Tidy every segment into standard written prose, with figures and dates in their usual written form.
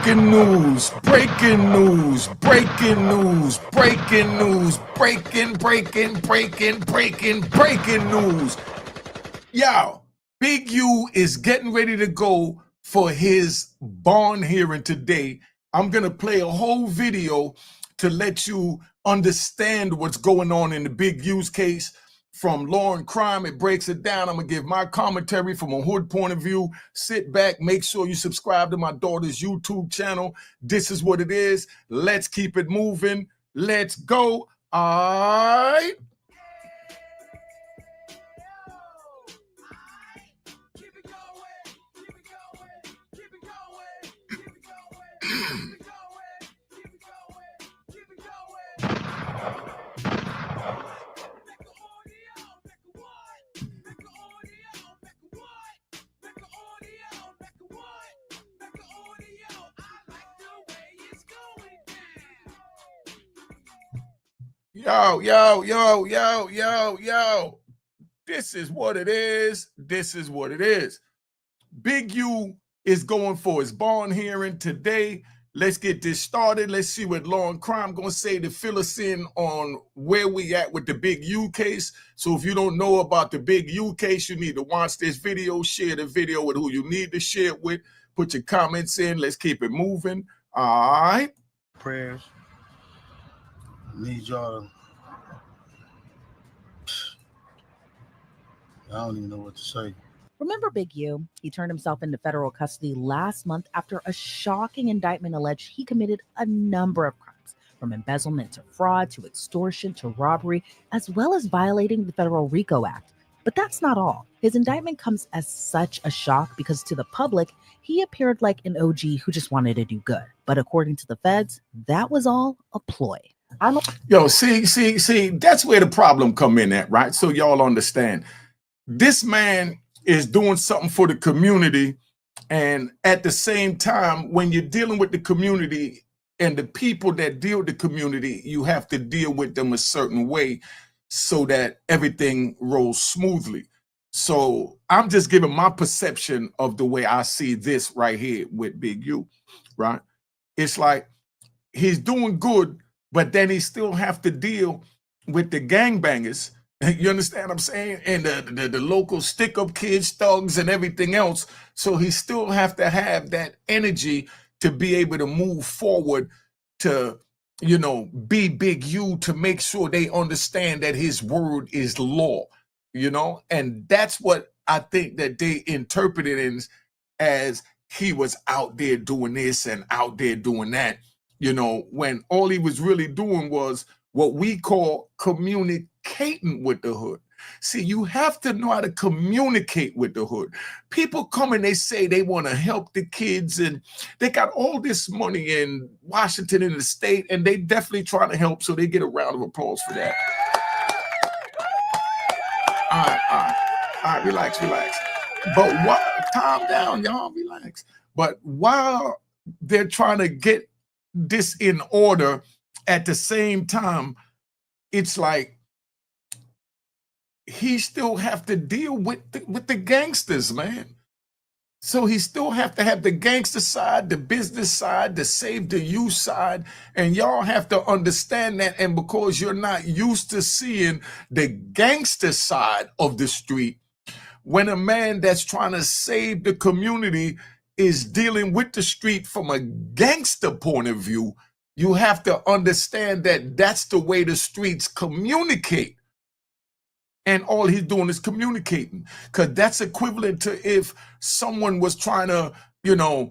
Breaking news, breaking news, breaking news, breaking news, breaking news. Yo, Big U is getting ready to go for his bond hearing today. I'm going to play a whole video to let you understand what's going on in the Big U's case. From law and crime, it breaks it down. I'm going to give my commentary from a hood point of view. Sit back, make sure you subscribe to my daughter's YouTube channel. This is what it is. Let's keep it moving. Let's go. All right. Yo. This is what it is. This is what it is. Big U is going for his bond hearing today. Let's get this started. Let's see what law and crime going to say to fill us in on where we at with the Big U case. So if you don't know about the Big U case, you need to watch this video, share the video with who you need to share it with. Put your comments in. Let's keep it moving. All right. Prayers. I need y'all to... I don't even know what to say. Remember Big U? He turned himself into federal custody last month after a shocking indictment alleged he committed a number of crimes, from embezzlement to fraud to extortion to robbery, as well as violating the federal RICO Act. But that's not all. His indictment comes as such a shock because to the public, he appeared like an OG who just wanted to do good. But according to the feds, that was all a ploy. Yo, see, that's where the problem come in at, right? So y'all understand. This man is doing something for the community, and at the same time, when you're dealing with the community and the people that deal with the community, you have to deal with them a certain way so that everything rolls smoothly. So I'm just giving my perception of the way I see this right here with Big U, right? It's like he's doing good, but then he still have to deal with the gangbangers. You understand what I'm saying? And the local stick-up kids, thugs, and everything else. So he still have to have that energy to be able to move forward to, you know, be Big U, to make sure they understand that his word is law, you know? And that's what I think that they interpreted as he was out there doing this and out there doing that, you know, when all he was really doing was what we call communicating with the hood. See, you have to know how to communicate with the hood. People come and they say they want to help the kids, and they got all this money in Washington in the state, and they definitely trying to help, so they get a round of applause for that. All right, relax. But what? Calm down, y'all, relax. But while they're trying to get this in order, at the same time, it's like he still have to deal with the gangsters, man. So he still have to have the gangster side, the business side, the save the youth side, and y'all have to understand that. And because you're not used to seeing the gangster side of the street, when a man that's trying to save the community is dealing with the street from a gangster point of view, you have to understand that that's the way the streets communicate. And all he's doing is communicating, because that's equivalent to if someone was trying to, you know,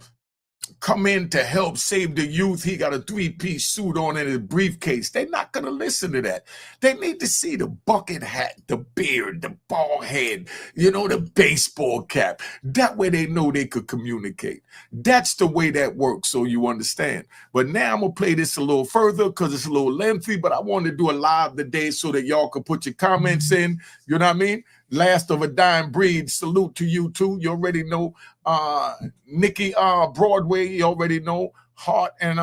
come in to help save the youth. He got a three-piece suit on and a briefcase. They're not going to listen to that. They need to see the bucket hat, the beard, the bald head, you know, the baseball cap. That way they know they could communicate. That's the way that works, so you understand. But now I'm going to play this a little further because it's a little lengthy, but I wanted to do a live today so that y'all could put your comments in. You know what I mean? Last of a dying breed. Salute to you too. You already know Nikki Broadway. You already know Heart and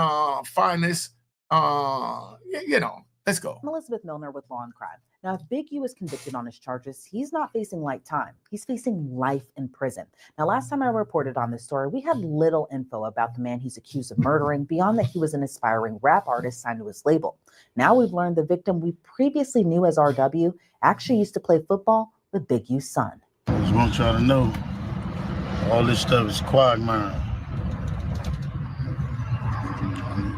Finest. You know, let's go. I'm Elizabeth Milner with Law and Crime. Now, if Big U is convicted on his charges, he's not facing light time. He's facing life in prison. Now, last time I reported on this story, we had little info about the man he's accused of murdering, beyond that he was an aspiring rap artist signed to his label. Now we've learned the victim we previously knew as RW actually used to play football with Big U's son. I just want y'all to know, all this stuff is quagmire.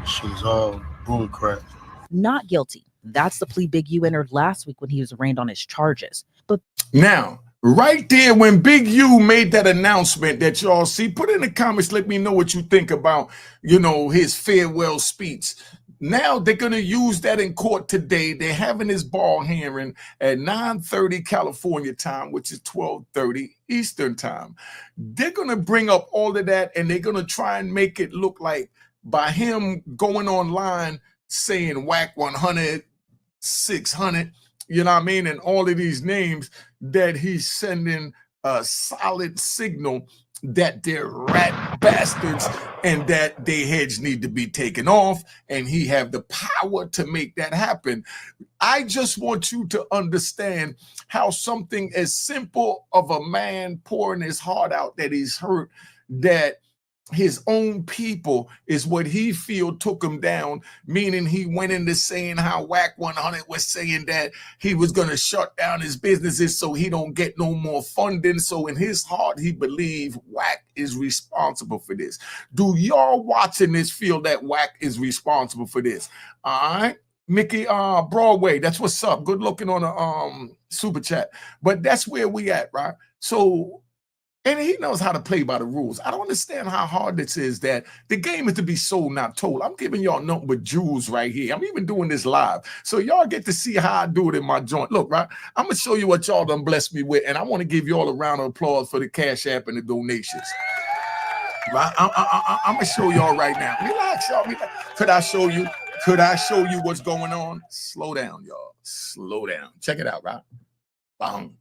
Shit is all bullcrap. Not guilty. That's the plea Big U entered last week when he was arraigned on his charges. But now, right there, when Big U made that announcement that y'all see, put in the comments, let me know what you think about, his farewell speech. Now they're going to use that in court today. They're having his ball hearing at 9:30 California time, which is 12:30 Eastern time. They're going to bring up all of that, and they're going to try and make it look like by him going online saying whack 100, 600, and all of these names, that he's sending a solid signal that they're rat bastards and that their heads need to be taken off, and he have the power to make that happen. I just want you to understand how something as simple of a man pouring his heart out that he's hurt, that his own people is what he feel took him down, meaning he went into saying how Whack 100 was saying that he was going to shut down his businesses so he don't get no more funding. So in his heart, he believed Whack is responsible for this. Do y'all watching this feel that Whack is responsible for this? All right. Mickey Broadway, that's what's up. Good looking on a super chat. But that's where we at, right? So, and he knows how to play by the rules. I don't understand how hard this is, that the game is to be sold, not told. I'm giving y'all nothing but jewels right here. I'm even doing this live. So y'all get to see how I do it in my joint. Look, right? I'm going to show you what y'all done blessed me with, and I want to give you all a round of applause for the Cash App and the donations. Right? I'm going to show y'all right now. Relax, y'all. Relax. Could I show you? Could I show you what's going on? Slow down, y'all. Slow down. Check it out, right? Bang.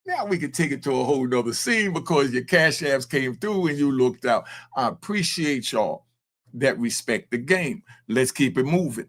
Now we can take it to a whole nother scene because your Cash Apps came through and you looked out. I appreciate y'all that respect the game. Let's keep it moving.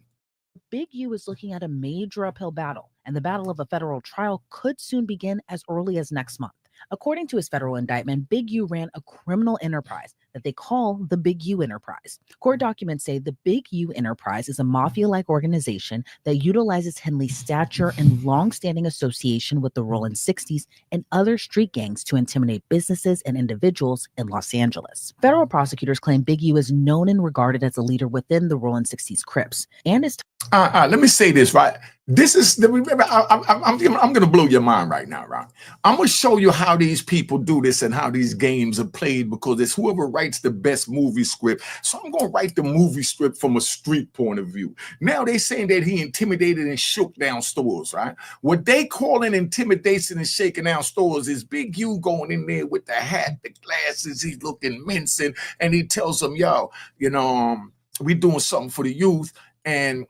Big U is looking at a major uphill battle, and the battle of a federal trial could soon begin as early as next month. According to his federal indictment, Big U ran a criminal enterprise that they call the Big U Enterprise. Court documents say the Big U Enterprise is a mafia-like organization that utilizes Henley's stature and long-standing association with the Rolling 60s and other street gangs to intimidate businesses and individuals in Los Angeles. Federal prosecutors claim Big U is known and regarded as a leader within the Rolling 60s Crips and is let me say this, right? This is, remember, I'm going to blow your mind right now, right? I'm going to show you how these people do this and how these games are played, because it's whoever writes the best movie script. So I'm going to write the movie script from a street point of view. Now they're saying that he intimidated and shook down stores, right? What they call an intimidation and shaking down stores is Big U going in there with the hat, the glasses, he's looking mincing, and he tells them, yo, we doing something for the youth, and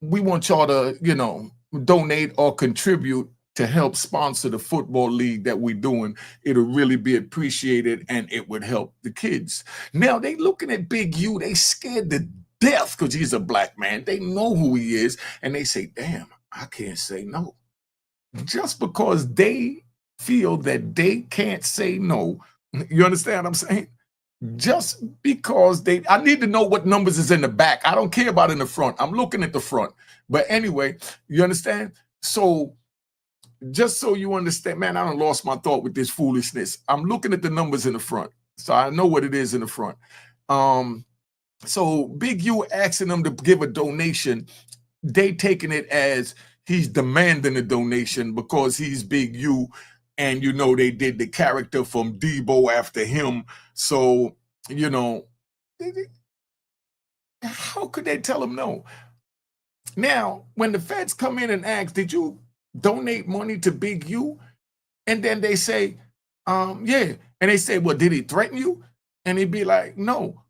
we want y'all to, donate or contribute to help sponsor the football league that we're doing. It'll really be appreciated, and it would help the kids. Now they looking at Big U, they scared to death because he's a black man. They know who he is, and they say, damn, I can't say no. Just because they feel that they can't say no. You understand what I'm saying? Just because I need to know what numbers is in the back. I don't care about in the front. I'm looking at the front. But anyway, you understand? So just so you understand, man, I done lost my thought with this foolishness. I'm looking at the numbers in the front. So I know what it is in the front. So Big U asking them to give a donation. They taking it as he's demanding a donation because he's Big U. And, they did the character from Debo after him. So, how could they tell him no? Now, when the feds come in and ask, did you donate money to Big U? And then they say, yeah. And they say, well, did he threaten you? And he'd be like, no.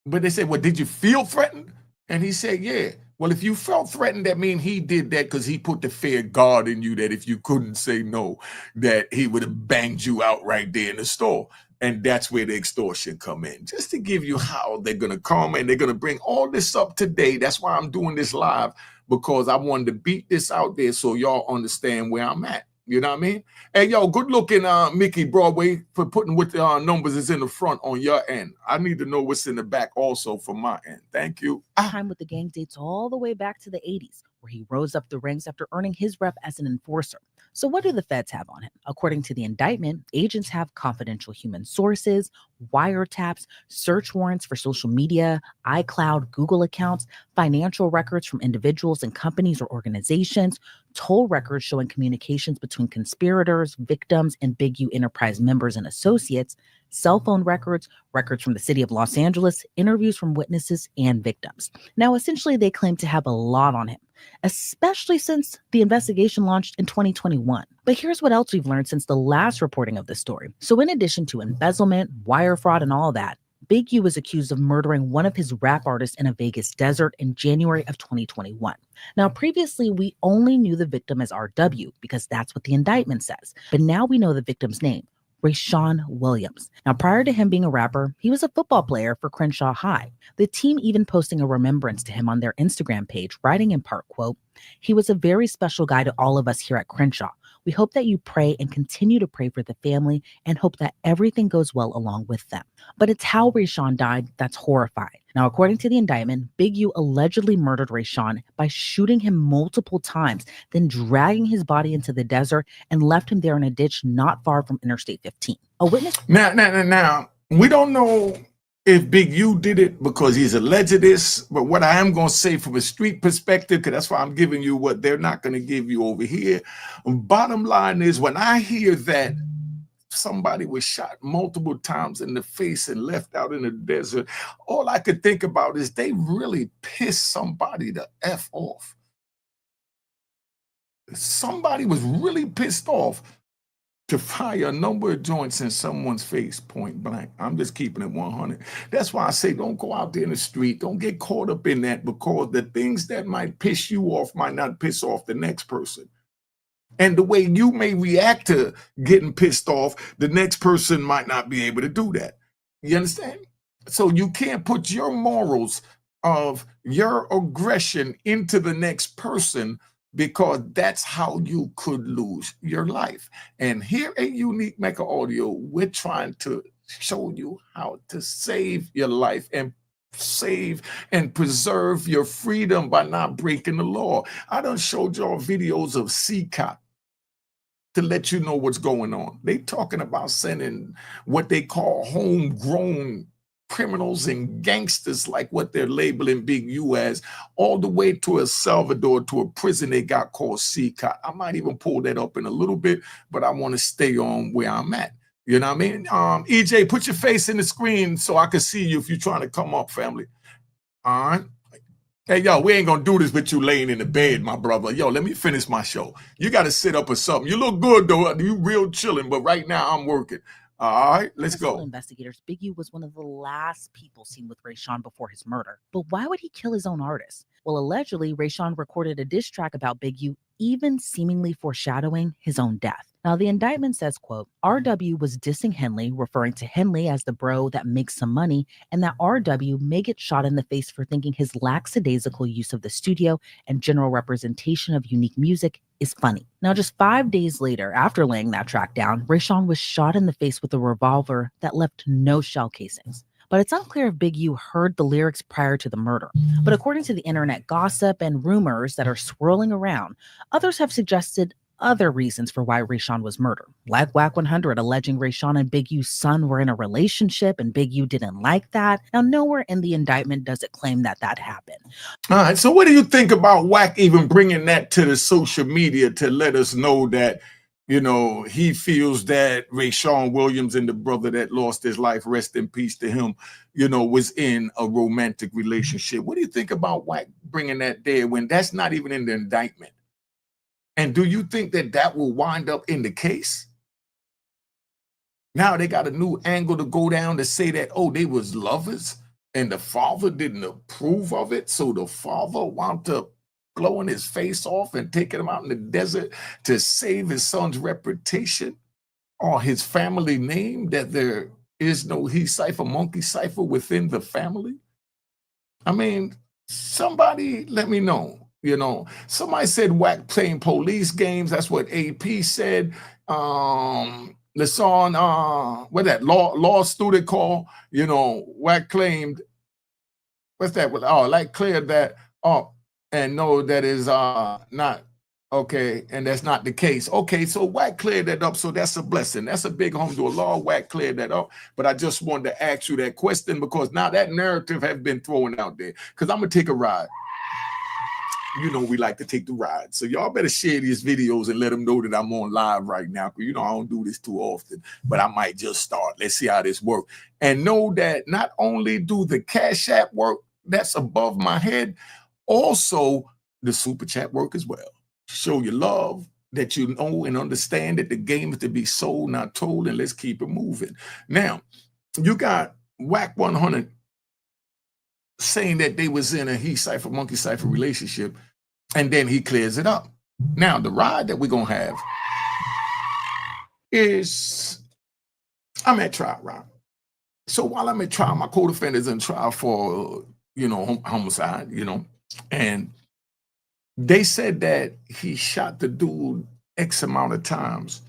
But they say, well, did you feel threatened? And he said, yeah. Well, if you felt threatened, that means he did that because he put the fear of God in you, that if you couldn't say no, that he would have banged you out right there in the store. And that's where the extortion come in, just to give you how they're going to come, and they're going to bring all this up today. That's why I'm doing this live, because I wanted to beat this out there so y'all understand where I'm at. You know what I mean? Hey, yo, good looking, Mickey Broadway, for putting what the numbers is in the front on your end. I need to know what's in the back also from my end. Thank you. Time with the gang dates all the way back to the 80s, where he rose up the ranks after earning his rep as an enforcer. So what do the feds have on him? According to the indictment, agents have confidential human sources, wiretaps, search warrants for social media, iCloud, Google accounts, financial records from individuals and companies or organizations, toll records showing communications between conspirators, victims, and Big U Enterprise members and associates, cell phone records, records from the city of Los Angeles, interviews from witnesses and victims. Now, essentially, they claim to have a lot on him, especially since the investigation launched in 2021. But here's what else we've learned since the last reporting of this story. So in addition to embezzlement, wire fraud, and all that, Big U was accused of murdering one of his rap artists in a Vegas desert in January of 2021. Now, previously, we only knew the victim as RW because that's what the indictment says. But now we know the victim's name, Rayshawn Williams. Now, prior to him being a rapper, he was a football player for Crenshaw High. The team even posting a remembrance to him on their Instagram page, writing in part, quote, "He was a very special guy to all of us here at Crenshaw. We hope that you pray and continue to pray for the family and hope that everything goes well along with them." But it's how Rayshawn died that's horrifying. Now, according to the indictment, Big U allegedly murdered Rayshawn by shooting him multiple times, then dragging his body into the desert and left him there in a ditch not far from Interstate 15. A witness. Now, we don't know if Big U did it because he's alleged this, but what I am going to say from a street perspective, because that's why I'm giving you what they're not going to give you over here. Bottom line is, when I hear that somebody was shot multiple times in the face and left out in the desert, all I could think about is they really pissed somebody the F off. Somebody was really pissed off to fire a number of joints in someone's face point blank. I'm just keeping it 100. That's why I say don't go out there in the street. Don't get caught up in that, because the things that might piss you off might not piss off the next person. And the way you may react to getting pissed off, the next person might not be able to do that. You understand? So you can't put your morals of your aggression into the next person, because that's how you could lose your life. And here at Unique Mecca Audio, we're trying to show you how to save your life and save and preserve your freedom by not breaking the law. I done showed y'all videos of CCOT to let you know what's going on. They talking about sending what they call homegrown criminals and gangsters, like what they're labeling Big U as, all the way to El Salvador, to a prison they got called CCOT. I might even pull that up in a little bit, but I want to stay on where I'm at. You know what I mean? EJ, put your face in the screen so I can see you if you're trying to come up, family. All right. Hey, yo, we ain't gonna do this with you laying in the bed, my brother. Yo, let me finish my show. You got to sit up or something. You look good, though. You real chilling, but right now I'm working. All right, let's go. Investigators, Big U was one of the last people seen with Rayshawn before his murder. But why would he kill his own artist? Well, allegedly, Rayshawn recorded a diss track about Big U, even seemingly foreshadowing his own death. Now, the indictment says, quote, RW was dissing Henley, referring to Henley as the bro that makes some money, and that RW may get shot in the face for thinking his lackadaisical use of the studio and general representation of unique music is funny. Now, just 5 days later, after laying that track down, Rayshawn was shot in the face with a revolver that left no shell casings. But it's unclear if Big U heard the lyrics prior to the murder. But according to the internet gossip and rumors that are swirling around, others have suggested other reasons for why Rayshawn was murdered, like Whack 100 alleging Rayshawn and Big U's son were in a relationship and Big U didn't like that. Now, nowhere in the indictment does it claim that that happened. All right, so what do you think about Whack even bringing that to the social media to let us know that, you know, he feels that Rayshawn Williams and the brother that lost his life, rest in peace to him, you know, was in a romantic relationship? What do you think about Whack bringing that there when that's not even in the indictment? And do you think that that will wind up in the case? Now they got a new angle to go down to say that, oh, they was lovers and the father didn't approve of it. So the father wound up blowing his face off and taking him out in the desert to save his son's reputation or his family name, that they're is no he cipher, monkey cipher within the family? I mean, somebody let me know. Somebody said whack playing police games. That's what AP said. The song, what that law student call, whack claimed, what's that? Oh, like cleared that up and no, that is not okay, and that's not the case. Okay, so whack cleared that up, so that's a blessing. That's a big home to a law. Whack cleared that up. But I just wanted to ask you that question because now that narrative has been thrown out there. Because I'm gonna take a ride. We like to take the ride. So y'all better share these videos and let them know that I'm on live right now. Because I don't do this too often, but I might just start. Let's see how this works. And know that not only do the Cash App work that's above my head, also the Super Chat work as well. Show your love, that you know and understand that the game is to be sold, not told, and let's keep it moving. Now, you got Whack 100 saying that they was in a he cipher, monkey cipher relationship, and then he clears it up. Now, the ride that we're going to have is, I'm at trial, right? So while I'm at trial, my co-defendant's in trial for, homicide, and they said that he shot the dude X amount of times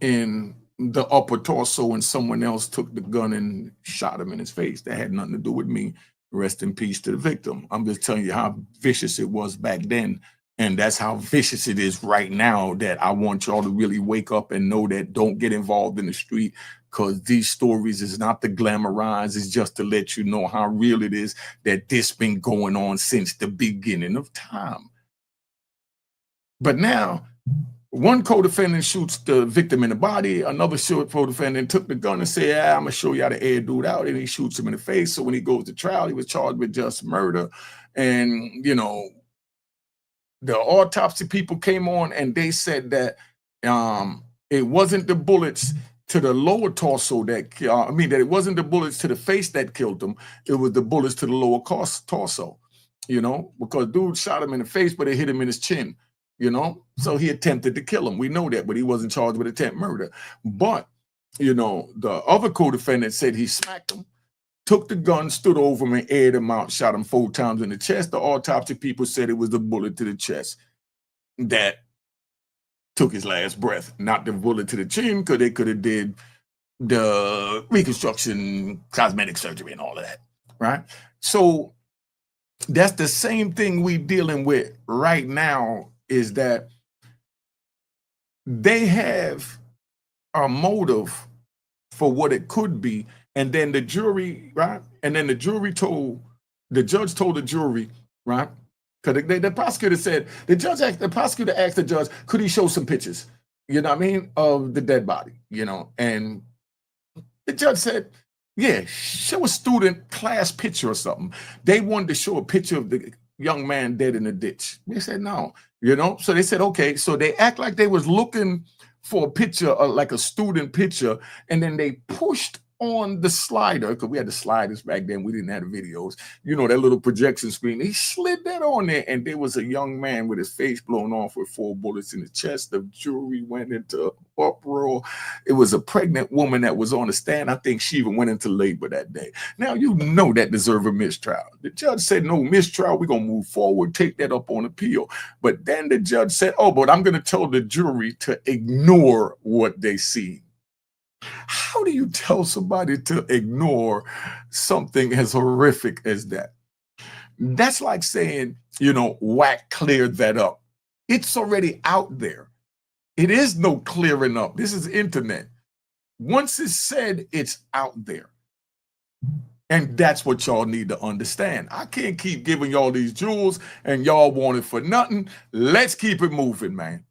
in the upper torso and someone else took the gun and shot him in his face. That had nothing to do with me. Rest in peace to the victim. I'm just telling you how vicious it was back then. And that's how vicious it is right now, that I want y'all to really wake up and know that don't get involved in the street, because these stories is not to glamorize. It's just to let you know how real it is, that this been going on since the beginning of time. But now, one co-defendant shoots the victim in the body. Another co-defendant took the gun and said, I'm going to show you how to air dude out. And he shoots him in the face. So when he goes to trial, he was charged with just murder. And, the autopsy people came on and they said that it wasn't the bullets to the lower torso that it wasn't the bullets to the face that killed him. It was the bullets to the lower torso, because dude shot him in the face, but it hit him in his chin. So he attempted to kill him. We know that, but he wasn't charged with attempt murder. But, the other co-defendant said he smacked him, took the gun, stood over him and aired him out, shot him 4 times in the chest. The autopsy people said it was the bullet to the chest that took his last breath, not the bullet to the chin, because they could have did the reconstruction, cosmetic surgery and all of that, right? So that's the same thing we dealing with right now, is that they have a motive for what it could be. And then the jury, right? And then the judge told the jury, right? Because the prosecutor said, the prosecutor asked the judge, could he show some pictures, of the dead body, and the judge said, yeah, show a student class picture or something. They wanted to show a picture of the young man dead in the ditch. They said, no, so they said, okay. So they act like they was looking for a picture, like a student picture, and then they pushed on the slider, because we had the sliders back then, we didn't have the videos, that little projection screen. He slid that on there, and there was a young man with his face blown off with 4 bullets in the chest. The jury went into uproar. It was a pregnant woman that was on the stand. I think she even went into labor that day. Now, that deserves a mistrial. The judge said, no mistrial, we're going to move forward, take that up on appeal. But then the judge said, but I'm going to tell the jury to ignore what they see. How do you tell somebody to ignore something as horrific as that? That's like saying, whack cleared that up. It's already out there. It is no clearing up. This is internet. Once it's said, it's out there. And that's what y'all need to understand. I can't keep giving y'all these jewels and y'all want it for nothing. Let's keep it moving, man.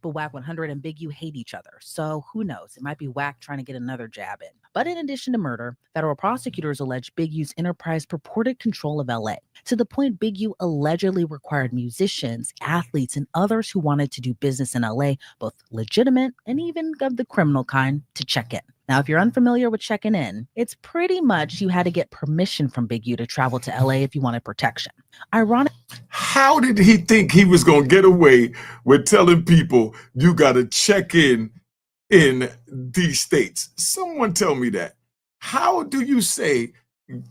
But Whack 100 and Big U hate each other. So who knows? It might be Whack trying to get another jab in. But in addition to murder, federal prosecutors allege Big U's enterprise purported control of LA, to the point Big U allegedly required musicians, athletes, and others who wanted to do business in LA, both legitimate and even of the criminal kind, to check in. Now, if you're unfamiliar with checking in, it's pretty much you had to get permission from Big U to travel to LA if you wanted protection. Ironic. How did he think he was going to get away with telling people you got to check in these states? Someone tell me that. How do you say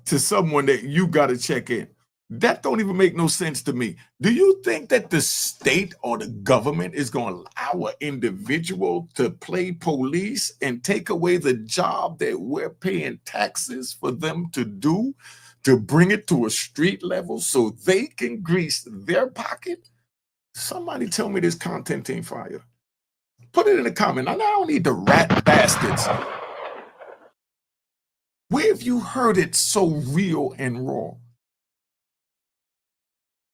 to someone that you got to check in? That don't even make no sense to me. Do you think that the state or the government is going to allow an individual to play police and take away the job that we're paying taxes for them to do, to bring it to a street level so they can grease their pocket? Somebody tell me this content ain't fire. Put it in the comment. I don't need the rat bastards. Where have you heard it so real and raw?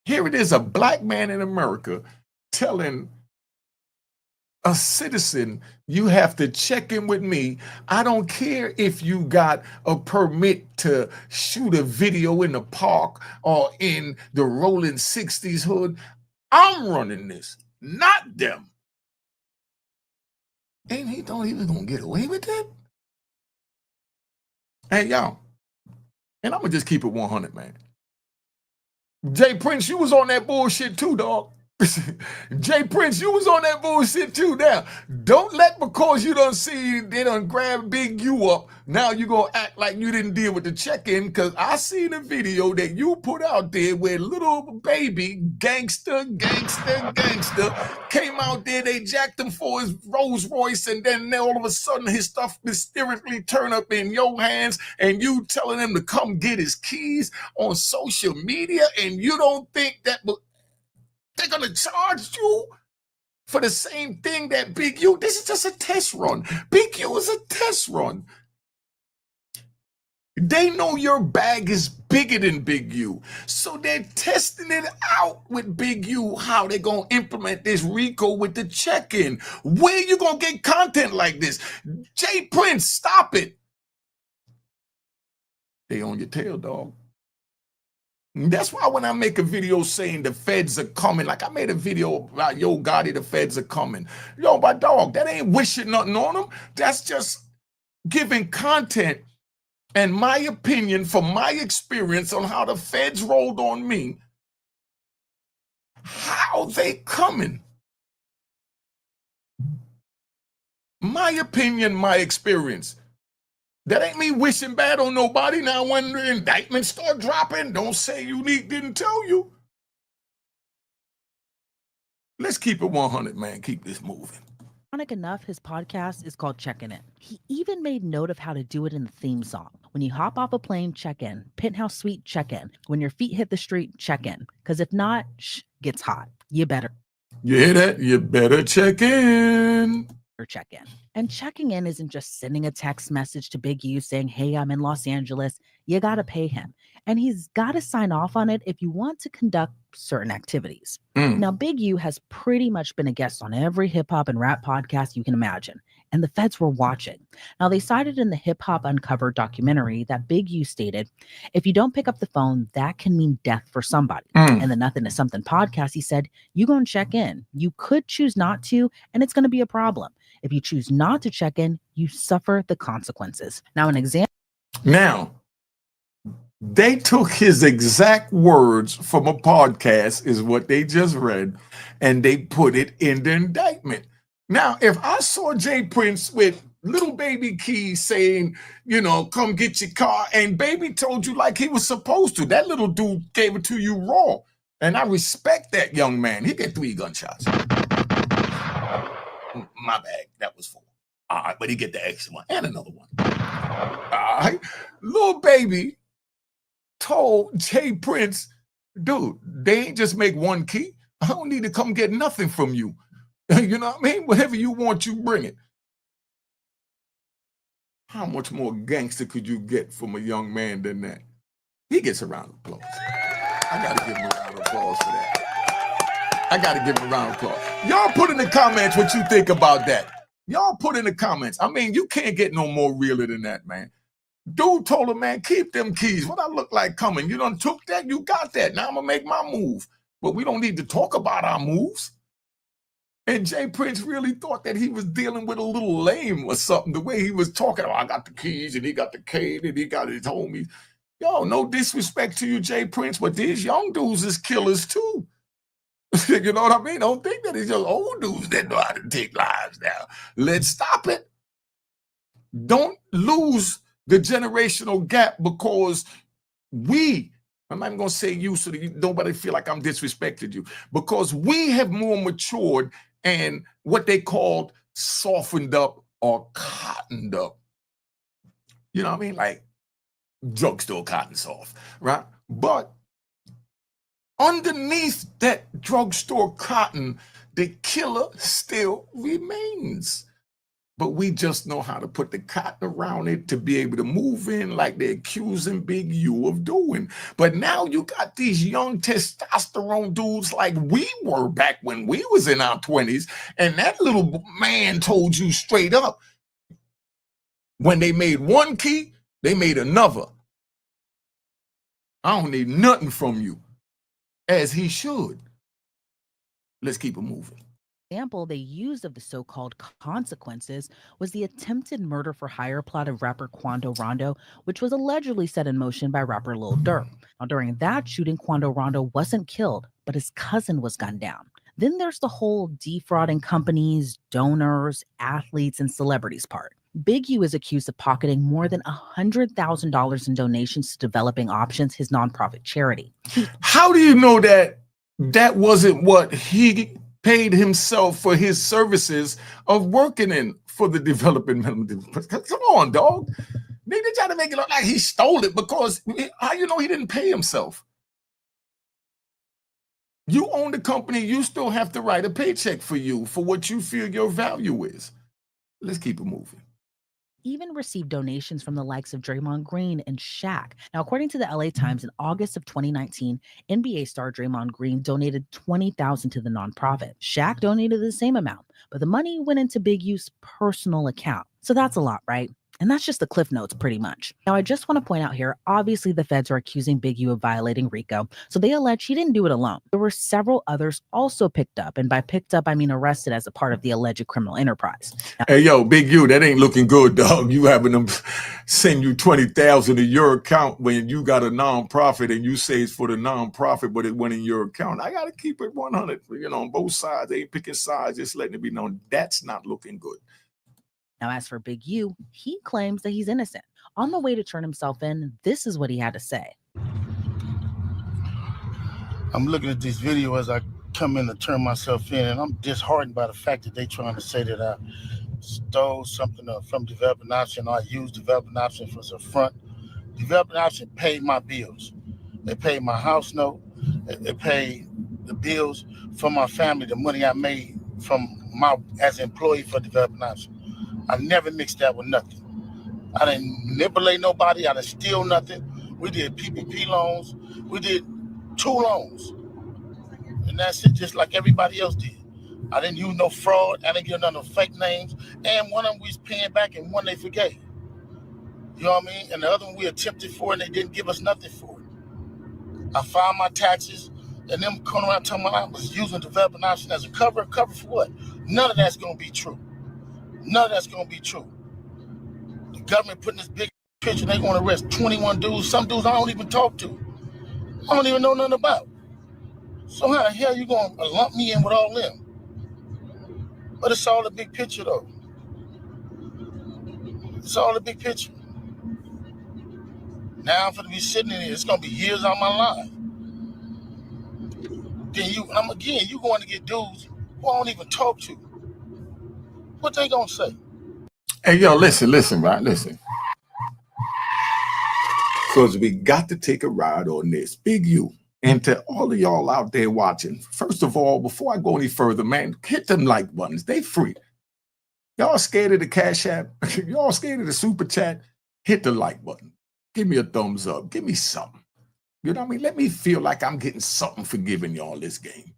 Here it is, a black man in America telling a citizen, you have to check in with me. I don't care if you got a permit to shoot a video in the park or in the rolling 60s hood. I'm running this, not them. Ain't he don't even gonna get away with that? Hey, y'all, and I'm gonna just keep it 100, man. Jay Prince, you was on that bullshit too, dog. Jay Prince, you was on that bullshit too. Now, don't let because you done see they done grab Big U up, now you gonna act like you didn't deal with the check-in, because I seen a video that you put out there where little baby gangster came out there, they jacked him for his Rolls Royce, and then all of a sudden his stuff mysteriously turn up in your hands, and you telling him to come get his keys on social media, and you don't think that they're gonna charge you for the same thing that Big U? This is just a test run. Big U is a test run. They know your bag is bigger than Big U, so they're testing it out with Big U, how they're gonna implement this RICO with the check-in. Where you gonna get content like this? Jay Prince, stop it. They on your tail, dog. That's why when I make a video saying the feds are coming, like I made a video about Yo Gotti, the feds are coming. Yo, my dog, that ain't wishing nothing on them. That's just giving content and my opinion from my experience on how the feds rolled on me. How they coming? My opinion, my experience. That ain't me wishing bad on nobody. Now, when the indictments start dropping, don't say Unique didn't tell you. Let's keep it 100, man. Keep this moving. Ironic enough, his podcast is called Checkin' In. He even made note of how to do it in the theme song. When you hop off a plane, check in. Penthouse suite, check in. When your feet hit the street, check in. Because if not, gets hot. You better. You hear that? You better check in. Check in. And checking in isn't just sending a text message to Big U saying, hey, I'm in Los Angeles. You got to pay him. And he's got to sign off on it if you want to conduct certain activities. Now, Big U has pretty much been a guest on every hip hop and rap podcast you can imagine. And the feds were watching. Now, they cited in the Hip Hop Uncovered documentary that Big U stated, if you don't pick up the phone, that can mean death for somebody. And the Nothing is Something podcast, he said, you go and check in. You could choose not to, and it's going to be a problem. If you choose not to check in, you suffer the consequences. Now, an example. Now, they took his exact words from a podcast, is what they just read, and they put it in the indictment. Now, if I saw Jay Prince with little baby Keys saying, you know, come get your car, and baby told you like he was supposed to, that little dude gave it to you raw. And I respect that young man. He get 3 gunshots. My bag, that was 4. All right, but he get the extra one and another one. All right, little baby told Jay Prince, dude, they ain't just make 1 key. I don't need to come get nothing from you. You know what I mean? Whatever you want, you bring it. How much more gangster could you get from a young man than that? He gets a round of applause. I gotta give him a round of applause for that. I gotta give him a round of applause. Y'all put in the comments what you think about that. Y'all put in the comments. I mean, you can't get no more realer than that, man. Dude told him, man, keep them keys. What I look like coming? You done took that, you got that. Now I'm gonna make my move. But we don't need to talk about our moves. And Jay Prince really thought that he was dealing with a little lame or something. The way he was talking, oh, I got the keys and he got the cane and he got his homies. Yo, no disrespect to you, Jay Prince, but these young dudes is killers too. You know what I mean? Don't think that it's just old dudes that know how to take lives now. Let's stop it. Don't lose the generational gap because I'm not even going to say you so that nobody feel like I'm disrespecting you, because we have more matured and what they called softened up or cottoned up. You know what I mean? Like drugstore cotton soft, right? But underneath that drugstore cotton, the killer still remains. But we just know how to put the cotton around it to be able to move in like they're accusing Big U of doing. But now you got these young testosterone dudes like we were back when we was in our 20s, and that little man told you straight up, when they made one key, they made another. I don't need nothing from you, as he should. Let's keep it moving. Example they used of the so-called consequences was the attempted murder for hire plot of rapper Quando Rondo, which was allegedly set in motion by rapper Lil Durk. Now, during that shooting, Quando Rondo wasn't killed, but his cousin was gunned down. Then there's the whole defrauding companies, donors, athletes, and celebrities part. Big U is accused of pocketing more than $100,000 in donations to Developing Options, his nonprofit charity. How do you know that that wasn't what he paid himself for his services of working in for the developing? Come on, dog. They try to make it look like he stole it, because how you know he didn't pay himself? You own the company, you still have to write a paycheck for you for what you feel your value is. Let's keep it moving. Even received donations from the likes of Draymond Green and Shaq. Now, according to the LA Times, in August of 2019, NBA star Draymond Green donated $20,000 to the nonprofit. Shaq donated the same amount, but the money went into Big U's personal account. So that's a lot, right? And that's just the cliff notes, pretty much. Now, I just want to point out here, obviously the feds are accusing Big U of violating RICO, so they allege he didn't do it alone. There were several others also picked up, and by picked up, I mean arrested as a part of the alleged criminal enterprise. Now, hey, yo, Big U, that ain't looking good, dog. You having them send you $20,000 to your account when you got a nonprofit and you say it's for the nonprofit, but it went in your account. I got to keep it 100, on both sides. They ain't picking sides, just letting it be known that's not looking good. Now, as for Big U, he claims that he's innocent. On the way to turn himself in, this is what he had to say. I'm looking at this video as I come in to turn myself in, and I'm disheartened by the fact that they trying to say that I stole something from Developing Option, or I used Developing Option for the front. Developing Option paid my bills. They paid my house note. They paid the bills for my family, the money I made as an employee for Developing Option. I never mixed that with nothing. I didn't manipulate nobody. I didn't steal nothing. We did PPP loans. We did 2 loans. And that's it, just like everybody else did. I didn't use no fraud. I didn't give none of fake names. And one of them we was paying back and one they forgave. You know what I mean? And the other one we attempted for and they didn't give us nothing for it. I filed my taxes and them coming around telling me I was using Developing Option as a cover. Cover for what? None of that's going to be true. None of that's going to be true. The government putting this big picture, they're going to arrest 21 dudes. Some dudes I don't even talk to. I don't even know nothing about. So how the hell you going to lump me in with all them? But it's all the big picture, though. It's all the big picture. Now I'm going to be sitting in here. It's going to be years out of my life. Then you going to get dudes who I don't even talk to. What they going to say? Hey, yo, listen, right? Listen. Because we got to take a ride on this. Big U. And to all of y'all out there watching, first of all, before I go any further, man, hit them like buttons. They free. Y'all scared of the Cash App? Y'all scared of the Super Chat? Hit the like button. Give me a thumbs up. Give me something. You know what I mean? Let me feel like I'm getting something for giving y'all this game.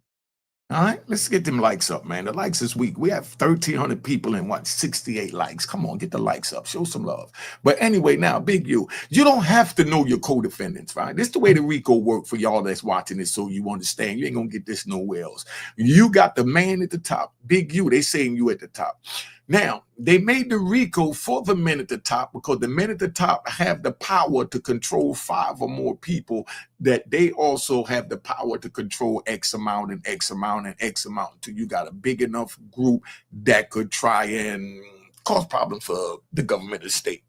All right, let's get them likes up, man. The likes this week, we have 1,300 people and 68 likes. Come on, get the likes up. Show some love. But anyway, now, Big U, you don't have to know your co-defendants, right? This is the way the RICO work for y'all that's watching this, so you understand. You ain't going to get this nowhere else. You got the man at the top. Big U, they saying you at the top. Now, they made the RICO for the men at the top because the men at the top have the power to control 5 or more people, that they also have the power to control X amount and X amount and X amount until you got a big enough group that could try and cause problems for the government and state.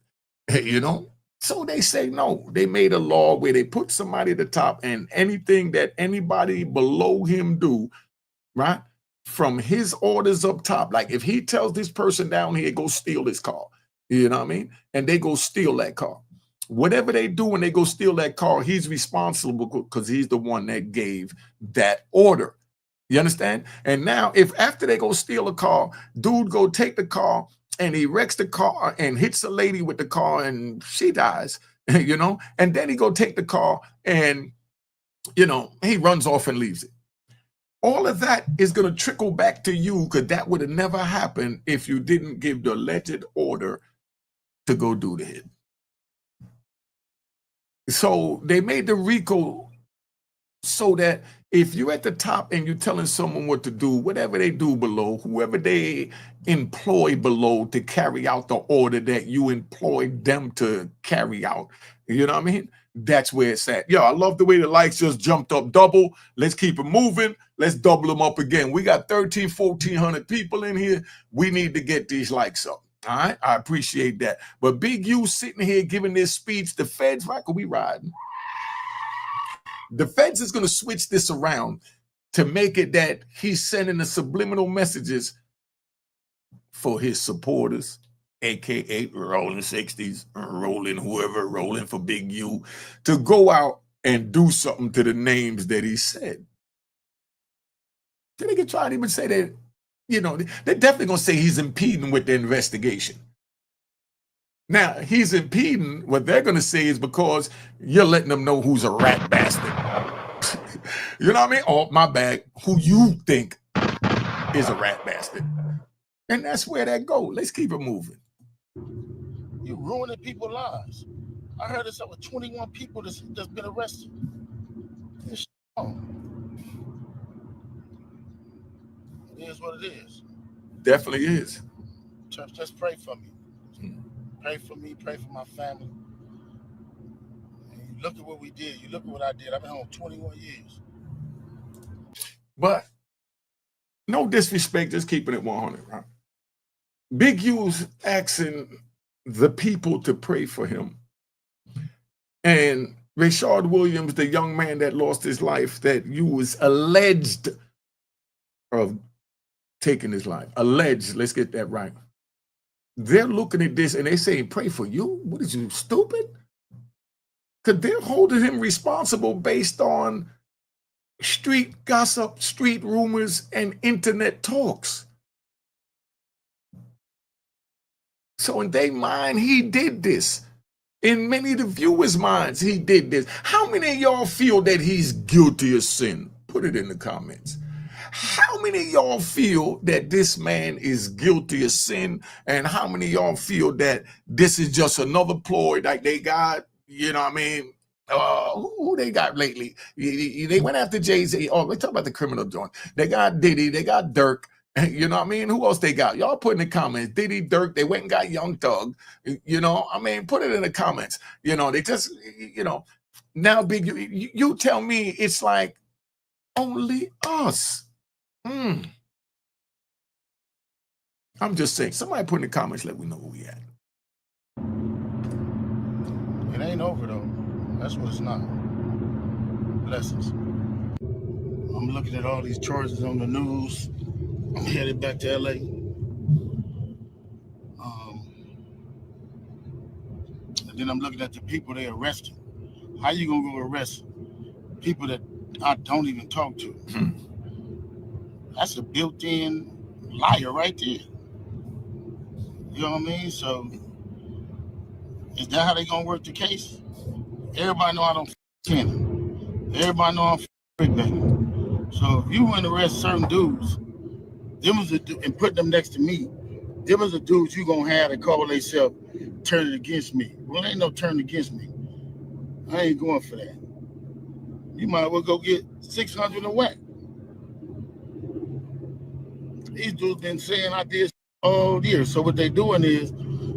you know? So they say no. They made a law where they put somebody at the top, and anything that anybody below him do, right? From his orders up top, like if he tells this person down here, go steal this car, you know what I mean? And they go steal that car. Whatever they do when they go steal that car, he's responsible because he's the one that gave that order. You understand? And now if after they go steal a car, dude go take the car and he wrecks the car and hits a lady with the car and she dies, you know? And then he go take the car and, you know, he runs off and leaves it. All of that is going to trickle back to you because that would have never happened if you didn't give the alleged order to go do the hit. So they made the RICO so that if you're at the top and you're telling someone what to do, whatever they do below, whoever they employ below to carry out the order that you employed them to carry out, you know what I mean? That's where it's at. Yo, I love the way the likes just jumped up double. Let's keep it moving. Let's double them up again. We got 1,400 people in here. We need to get these likes up. All right, I appreciate that. But Big U sitting here giving this speech, the feds, right? Could we riding? The feds is going to switch this around to make it that he's sending the subliminal messages for his supporters, aka Rolling 60s, Rolling whoever, Rolling for Big U, to go out and do something to the names that he said. They can try to even say that, you know, they're definitely going to say he's impeding with the investigation. Now, he's impeding. What they're going to say is because you're letting them know who's a rat bastard. You know what I mean? Oh, my bad. Who you think is a rat bastard. And that's where that goes. Let's keep it moving. You ruining people's lives. I heard it's over 21 people that's been arrested. It's It is what it is. Definitely is. Just pray for me. Pray for me. Pray for my family. And you look at what we did. You look at what I did. I've been home 21 years. But no disrespect, just keeping it 100, right? Big U's asking the people to pray for him. And Rashard Williams, the young man that lost his life, that you was alleged of taking his life. Alleged, let's get that right. They're looking at this and they say, pray for you? What is you, stupid? Because they're holding him responsible based on street gossip, street rumors, and internet talks. So in their mind, he did this. In many of the viewers' minds, he did this. How many of y'all feel that he's guilty of sin? Put it in the comments. How many of y'all feel that this man is guilty of sin? And how many of y'all feel that this is just another ploy like they got, you know what I mean? Who they got lately? They went after Jay-Z. Oh, let's talk about the criminal joint. They got Diddy, they got Dirk. You know what I mean? Who else they got? Y'all put in the comments. Diddy, Dirk, they went and got Young Thug. You know, I mean, put it in the comments. You know, they just, you know, now Big, you tell me it's like only us. I'm just saying, somebody put in the comments, let me know who we at. It ain't over though. That's what it's not. Blessings. I'm looking at all these charges on the news. I'm headed back to LA. And then I'm looking at the people they arrested. How you gonna go arrest people that I don't even talk to? That's a built-in liar right there. You know what I mean? So is that how they gonna work the case? Everybody know I don't f***ing. Everybody know I'm f***ing. So if you want to arrest certain dudes, and put them next to me, them is the dudes you gonna have to call themselves turning against me. Well, ain't no turning against me. I ain't going for that. You might as well go get 600 and whack. These dudes been saying I did all year. So what they doing is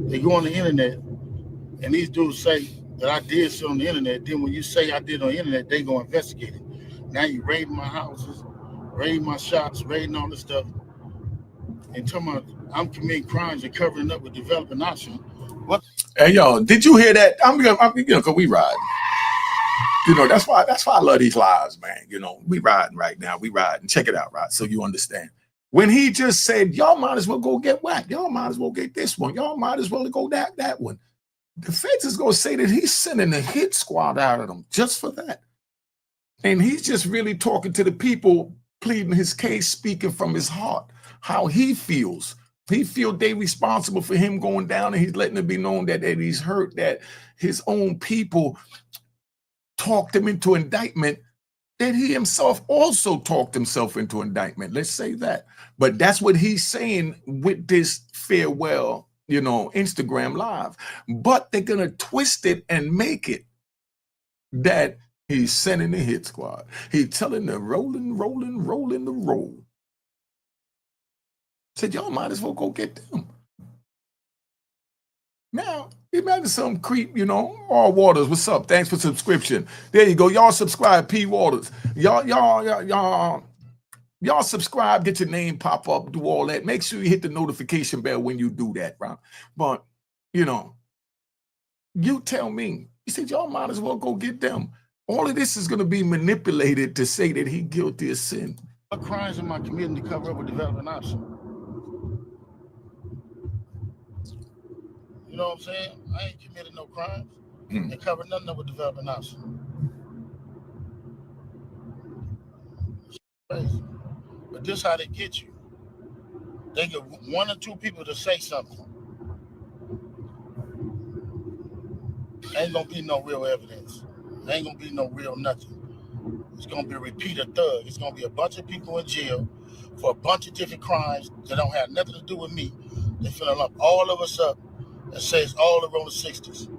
they go on the internet and these dudes say that I did something on the internet. Then when you say I did on the internet, they go investigate it. Now you raiding my houses, raiding my shops, raiding all this stuff. And talking about I'm committing crimes and covering up with developing option. What? Hey, yo, did you hear that? I'm you know, cause we ride. You know, that's why I love these lives, man. You know, we riding right now. We riding. Check it out, right? So you understand. When he just said, y'all might as well go get whacked. Y'all might as well get this one. Y'all might as well go that one. The feds is gonna say that he's sending a hit squad out of them just for that. And he's just really talking to the people, pleading his case, speaking from his heart, how he feels. He feels they responsible for him going down, and he's letting it be known that he's hurt, that his own people talked him into indictment, that he himself also talked himself into indictment. Let's say that. But that's what he's saying with this farewell, you know, Instagram live. But they're going to twist it and make it that he's sending the hit squad. He's telling them rolling the roll. Said, y'all might as well go get them. Now, imagine some creep, you know, R Waters, what's up? Thanks for subscription. There you go. Y'all subscribe, P Waters. Y'all subscribe, get your name pop up, do all that. Make sure you hit the notification bell when you do that, right? But, you know, you tell me. He said, y'all might as well go get them. All of this is going to be manipulated to say that he guilty of sin. What crimes am I committing to cover up with development option? You know what I'm saying? I ain't committed no crimes. They cover nothing up with development option. It's crazy. But this how they get you. They get one or two people to say something. Ain't gonna be no real evidence. Ain't gonna be no real nothing. It's gonna be a repeated thug. It's gonna be a bunch of people in jail for a bunch of different crimes that don't have nothing to do with me. They finna lump all of us up and say it's all around the 60s.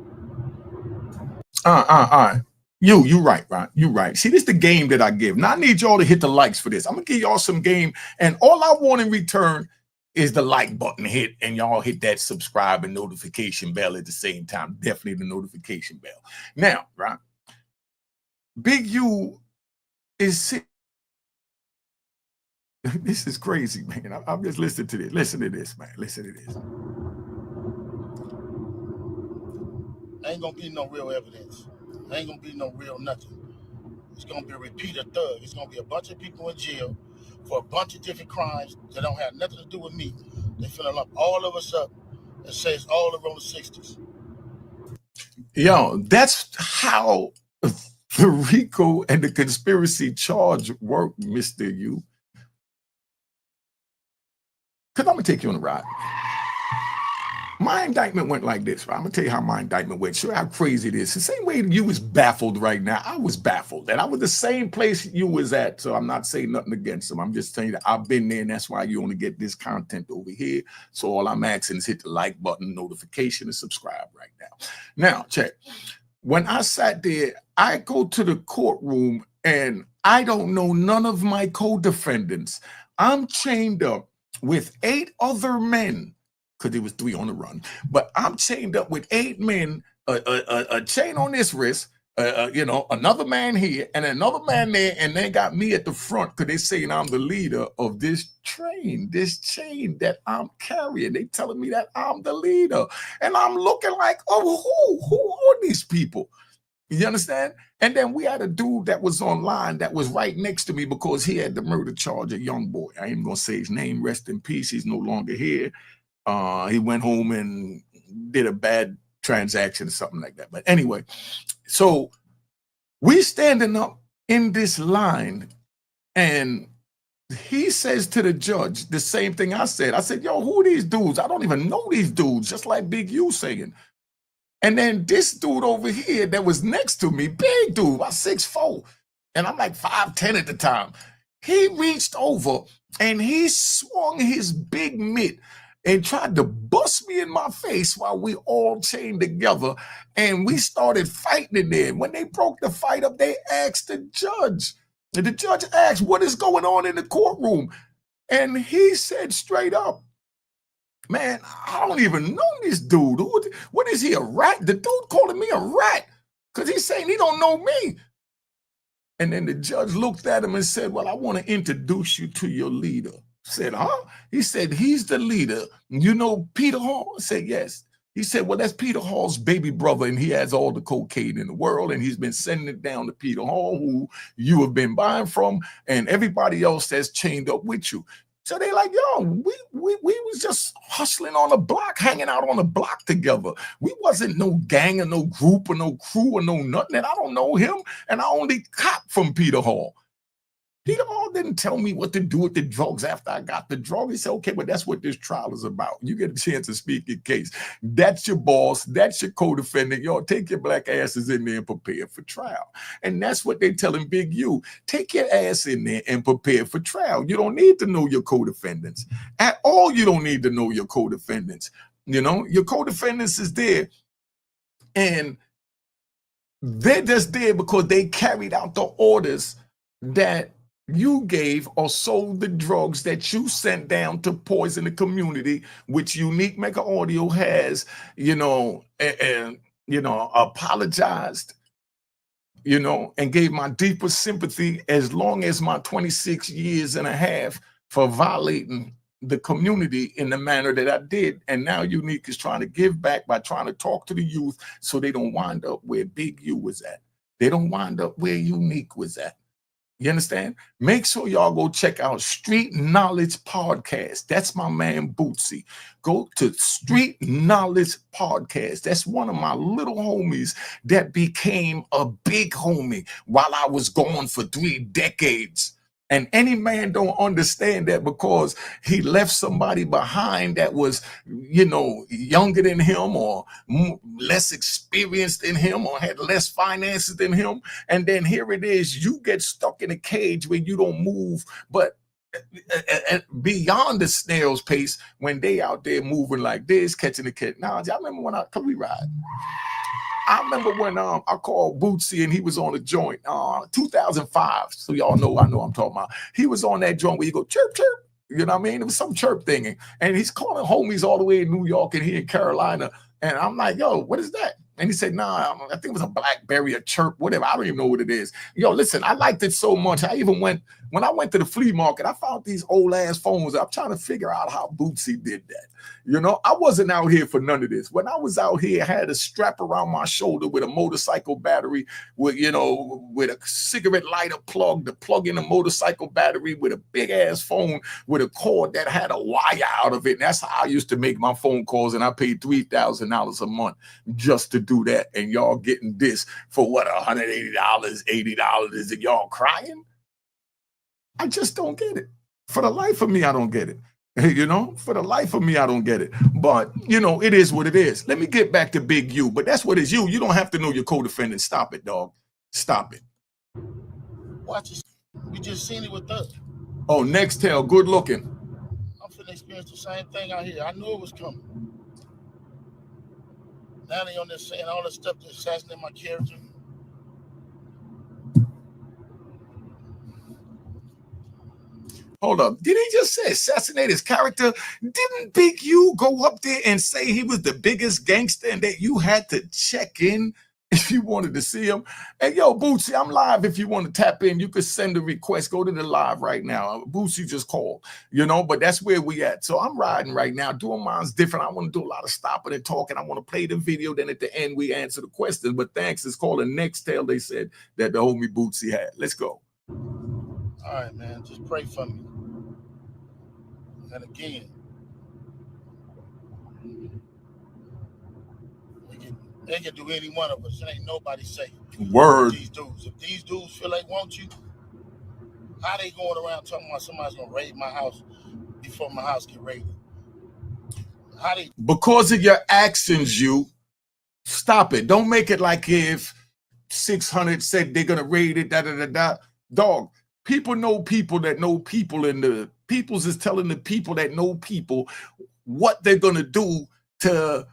You right, Ron. You right. See, this is the game that I give. Now I need y'all to hit the likes for this. I'm gonna give y'all some game, and all I want in return is the like button hit, and y'all hit that subscribe and notification bell at the same time. Definitely the notification bell. Now, right? Big U is this is crazy, man. I'm just listening to this. Listen to this, man. Listen to this. Ain't gonna be no real evidence. Ain't gonna be no real nothing. It's gonna be a repeated thug. It's gonna be a bunch of people in jail for a bunch of different crimes that don't have nothing to do with me. They finna lump all of us up and say it's all around the 60s. Yo, that's how the RICO and the conspiracy charge work, Mr. U. Because I'm going to take you on a ride. My indictment went like this, right? I'm going to tell you how my indictment went. Show how crazy it is. The same way you was baffled right now, I was baffled. And I was the same place you was at, so I'm not saying nothing against them. I'm just telling you that I've been there, and that's why you only get this content over here. So all I'm asking is hit the like button, notification, and subscribe right now. Now, check. When I sat there, I go to the courtroom, and I don't know none of my co-defendants. I'm chained up with 8 other men, because there was 3 on the run, but I'm chained up with 8 men, a chain on this wrist, you know, another man here and another man there, and they got me at the front because they saying I'm the leader of this chain that I'm carrying. They telling me that I'm the leader, and I'm looking like, oh, who are these people? You understand? And then we had a dude that was online that was right next to me because he had the murder charge, a young boy. I ain't gonna say his name, rest in peace. He's no longer here. He went home and did a bad transaction or something like that. But anyway, so we standing up in this line, and he says to the judge the same thing I said. I said, yo, who are these dudes? I don't even know these dudes, just like Big U saying. And then this dude over here that was next to me, big dude, about 6'4", and I'm like 5'10" at the time. He reached over and he swung his big mitt and tried to bust me in my face while we all chained together, and we started fighting in there. When they broke the fight up, they asked the judge. And the judge asked, what is going on in the courtroom? And he said straight up, man, I don't even know this dude. What is he, a rat? The dude calling me a rat because he's saying he don't know me. And then the judge looked at him and said, well, I want to introduce you to your leader. I said, huh? He said, he's the leader. You know Peter Hall? I said, yes. He said, well, that's Peter Hall's baby brother, and he has all the cocaine in the world, and he's been sending it down to Peter Hall, who you have been buying from, and everybody else that's chained up with you. So they like, yo, we was just hustling on the block, hanging out on the block together. We wasn't no gang or no group or no crew or no nothing, and I don't know him, and I only cop from Peter Hall. Peter Hall didn't tell me what to do with the drugs after I got the drug. He said, okay, but that's what this trial is about. You get a chance to speak your case. That's your boss. That's your co-defendant. Yo, take your black asses in there and prepare for trial. And that's what they're telling Big U. Take your ass in there and prepare for trial. You don't need to know your co-defendants. At all, you don't need to know your co-defendants. You know, your co-defendants is there, and they're just there because they carried out the orders that you gave or sold the drugs that you sent down to poison the community, which Unique Mecca Audio has, and apologized, and gave my deepest sympathy as long as my 26 years and a half for violating the community in the manner that I did. And now Unique is trying to give back by trying to talk to the youth so they don't wind up where Big U was at. They don't wind up where Unique was at. You understand? Make sure y'all go check out Street Knowledge Podcast. That's my man Bootsy. Go to Street Knowledge Podcast. That's one of my little homies that became a big homie while I was gone for 3 decades. And any man don't understand that because he left somebody behind that was, younger than him or less experienced than him or had less finances than him. And then here it is, you get stuck in a cage where you don't move, but beyond the snail's pace when they out there moving like this, catching the cat. Now, y'all remember when can we ride? I remember when I called Bootsy and he was on a joint, 2005. So y'all know I know I'm talking about. He was on that joint where you go chirp, chirp. You know what I mean? It was some chirp thing. And he's calling homies all the way in New York and he in Carolina. And I'm like, yo, what is that? And he said, nah, I think it was a Blackberry, a chirp, whatever. I don't even know what it is. Yo, listen, I liked it so much. I even when I went to the flea market, I found these old ass phones. I'm trying to figure out how Bootsy did that. I wasn't out here for none of this. When I was out here, I had a strap around my shoulder with a motorcycle battery, with a cigarette lighter plug to plug in a motorcycle battery, with a big ass phone with a cord that had a wire out of it. And that's how I used to make my phone calls. And I paid $3,000 a month just to do that. And y'all getting this for what, $180, $80, and y'all crying? I just don't get it. For the life of me, I don't get it. For the life of me, I don't get it. But, it is what it is. Let me get back to Big U. But that's what it's you. You don't have to know your co-defendant. Stop it, dog. Stop it. Watch it. We just seen it with us. Oh, Nextel, good looking. I'm finna experience the same thing out here. I knew it was coming. Now they on there saying all this stuff to assassinate my character. Hold up. Did he just say assassinate his character? Didn't Big U go up there and say he was the biggest gangster and that you had to check in if you wanted to see him? And yo, Bootsy, I'm live. If you want to tap in, you could send a request. Go to the live right now. Bootsy just called, but that's where we at. So I'm riding right now. Doing mine's different. I want to do a lot of stopping and talking. I want to play the video. Then at the end, we answer the questions. But thanks. It's called a Nextel. They said that the homie Bootsy had. Let's go. All right, man. Just pray for me. And again, they can do any one of us. It ain't nobody safe. Word. These dudes. If these dudes feel they want you, how they going around talking about somebody's gonna raid my house before my house get raided? Because of your actions, you stop it. Don't make it like if 600 said they're gonna raid it. Dog. People know people that know people, and the peoples is telling the people that know people what they're going to do to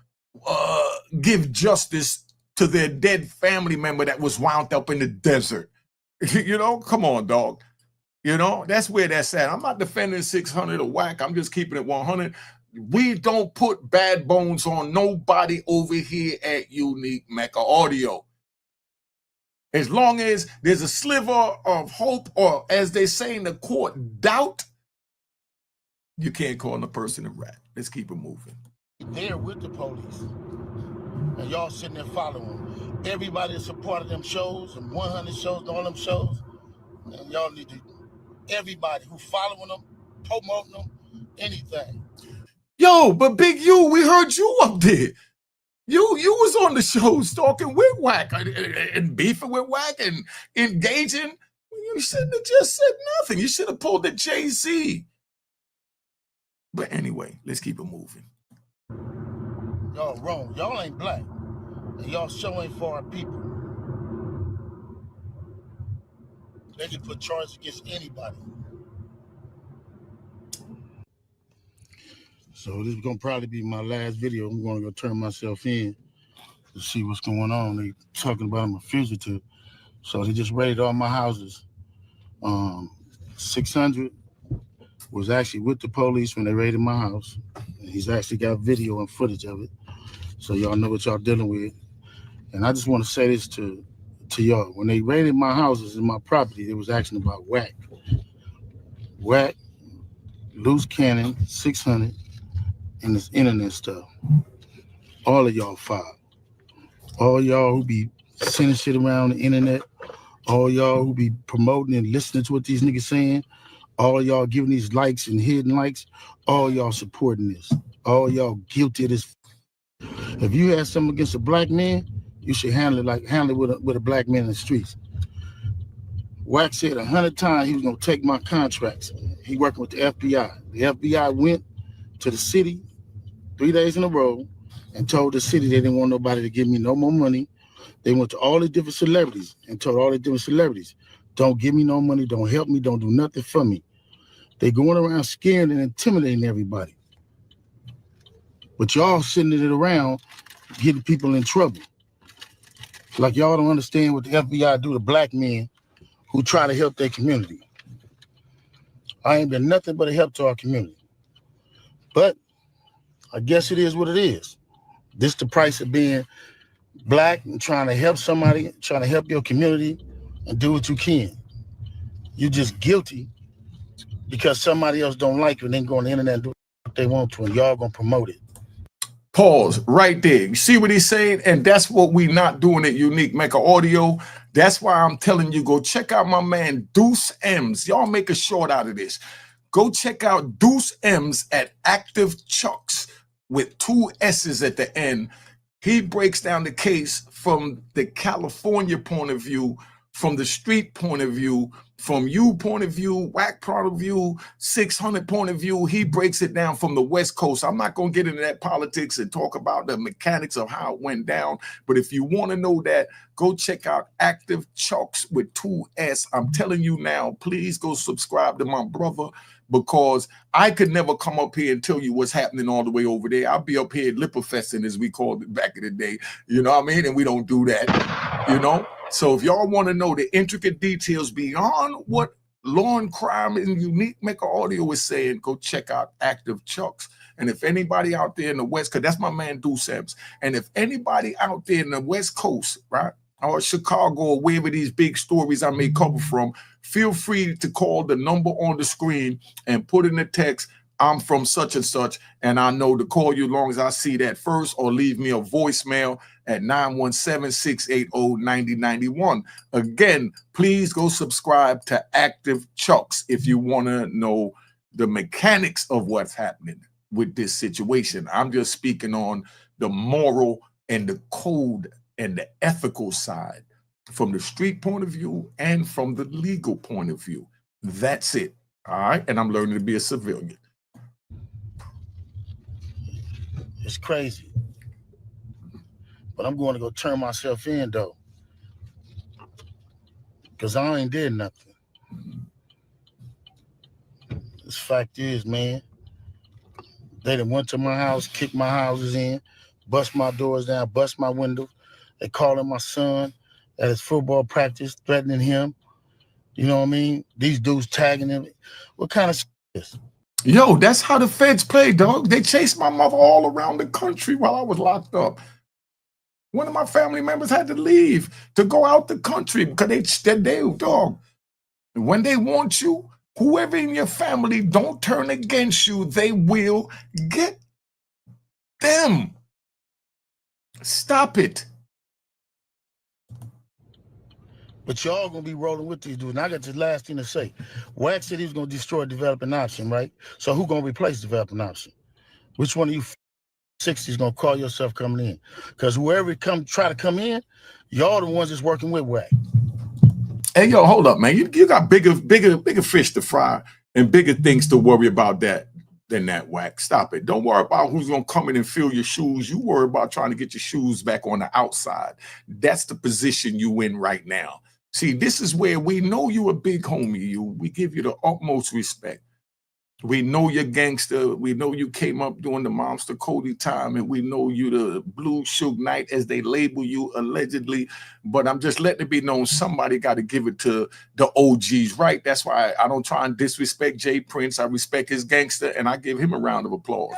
give justice to their dead family member that was wound up in the desert. Come on, dog. That's where that's at. I'm not defending 600 or whack. I'm just keeping it 100. We don't put bad bones on nobody over here at Unique Mecca Audio. As long as there's a sliver of hope, or as they say in the court, doubt, you can't call a person a rat. Let's keep it moving. They're with the police. And y'all sitting there following them. Everybody that's a part of them shows, and 100 shows, and all them shows, and y'all need to, everybody who following them, promoting them, anything. Yo, but Big U, we heard you up there. You was on the show talking with Wack and beefing with Wack and engaging. You shouldn't have just said nothing. You should have pulled the Jay-Z. But anyway, let's keep it moving. Y'all wrong. Y'all ain't black. And y'all show ain't for our people. They can put charges against anybody. So this is gonna probably be my last video. I'm gonna go turn myself in to see what's going on. They talking about I'm a fugitive. So they just raided all my houses. 600 was actually with the police when they raided my house. And he's actually got video and footage of it. So y'all know what y'all dealing with. And I just want to say this to y'all. When they raided my houses and my property, it was asking about Wack. Wack, loose cannon, 600, and this internet stuff. All of y'all filed. All y'all who be sending shit around the internet, all y'all who be promoting and listening to what these niggas saying, all y'all giving these likes and hidden likes, all y'all supporting this. All y'all guilty of this. If you had something against a black man, you should handle it with a black man in the streets. Wack said 100 times he was gonna take my contracts. He working with the FBI. The FBI went to the city 3 days in a row and told the city they didn't want nobody to give me no more money. They went to all the different celebrities and told all the different celebrities, don't give me no money, don't help me, don't do nothing for me. They going around scaring and intimidating everybody. But y'all sending it around, getting people in trouble. Like y'all don't understand what the FBI do to black men who try to help their community. I ain't been nothing but a help to our community. But I guess it is what it is. This the price of being black and trying to help somebody, trying to help your community and do what you can. You're just guilty because somebody else don't like you and then go on the internet and do what they want to, and y'all gonna promote it. Pause right there. You see what he's saying? And that's what we not doing at Unique Mecca Audio. That's why I'm telling you, go check out my man Deuce M's. Y'all make a short out of this. Go check out Deuce M's at Active Chucks with 2 S's at the end. He breaks down the case from the California point of view, from the street point of view, from you point of view, Wack point of view, 600 point of view. He breaks it down from the West Coast. I'm not going to get into that politics and talk about the mechanics of how it went down. But if you want to know that, go check out Active Chucks with 2 S. I'm telling you now, please go subscribe to my brother, because I could never come up here and tell you what's happening all the way over there. I'll be up here lipperfesting, as we called it back in the day. You know what I mean? And we don't do that, you know? So if y'all want to know the intricate details beyond what Law and Crime and Unique Mecca Audio is saying, go check out Active Chucks. And if anybody out there in the West, because that's my man Deuce M's, and if anybody out there in the West Coast, right, or Chicago, or wherever these big stories I may cover from, feel free to call the number on the screen and put in the text, I'm from such and such, and I know to call you as long as I see that first, or leave me a voicemail at 917-680-9091. Again, please go subscribe to Active Chucks if you want to know the mechanics of what's happening with this situation. I'm just speaking on the moral and the code and the ethical side, from the street point of view and from the legal point of view. That's it. All right. And I'm learning to be a civilian. It's crazy. But I'm going to go turn myself in, though, because I ain't did nothing. This fact is, man, they done went to my house, kicked my houses in, bust my doors down, bust my windows. They calling my son at his football practice, threatening him. You know what I mean? These dudes tagging him. What kind of shit is this? Yo, that's how the feds play, dog. They chased my mother all around the country while I was locked up. One of my family members had to leave to go out the country because they dog. When they want you, whoever in your family don't turn against you, they will get. them. Stop it. But y'all gonna be rolling with these dudes. And I got this last thing to say. Wax said he was gonna destroy developing option, right? So who gonna replace developing option? Which one of you 60s gonna call yourself coming in? Because whoever try to come in, y'all the ones that's working with Wax. Hey, yo, hold up, man. You got bigger fish to fry and bigger things to worry about than that, Wax. Stop it. Don't worry about who's gonna come in and fill your shoes. You worry about trying to get your shoes back on the outside. That's the position you in right now. See, this is where we know you a big homie. We give you the utmost respect. We know you're gangster. We know you came up during the Monster Cody time, and we know you the Blue Suge Knight, as they label you allegedly. But I'm just letting it be known somebody got to give it to the OGs, right? That's why I don't try and disrespect Jay Prince. I respect his gangster, and I give him a round of applause.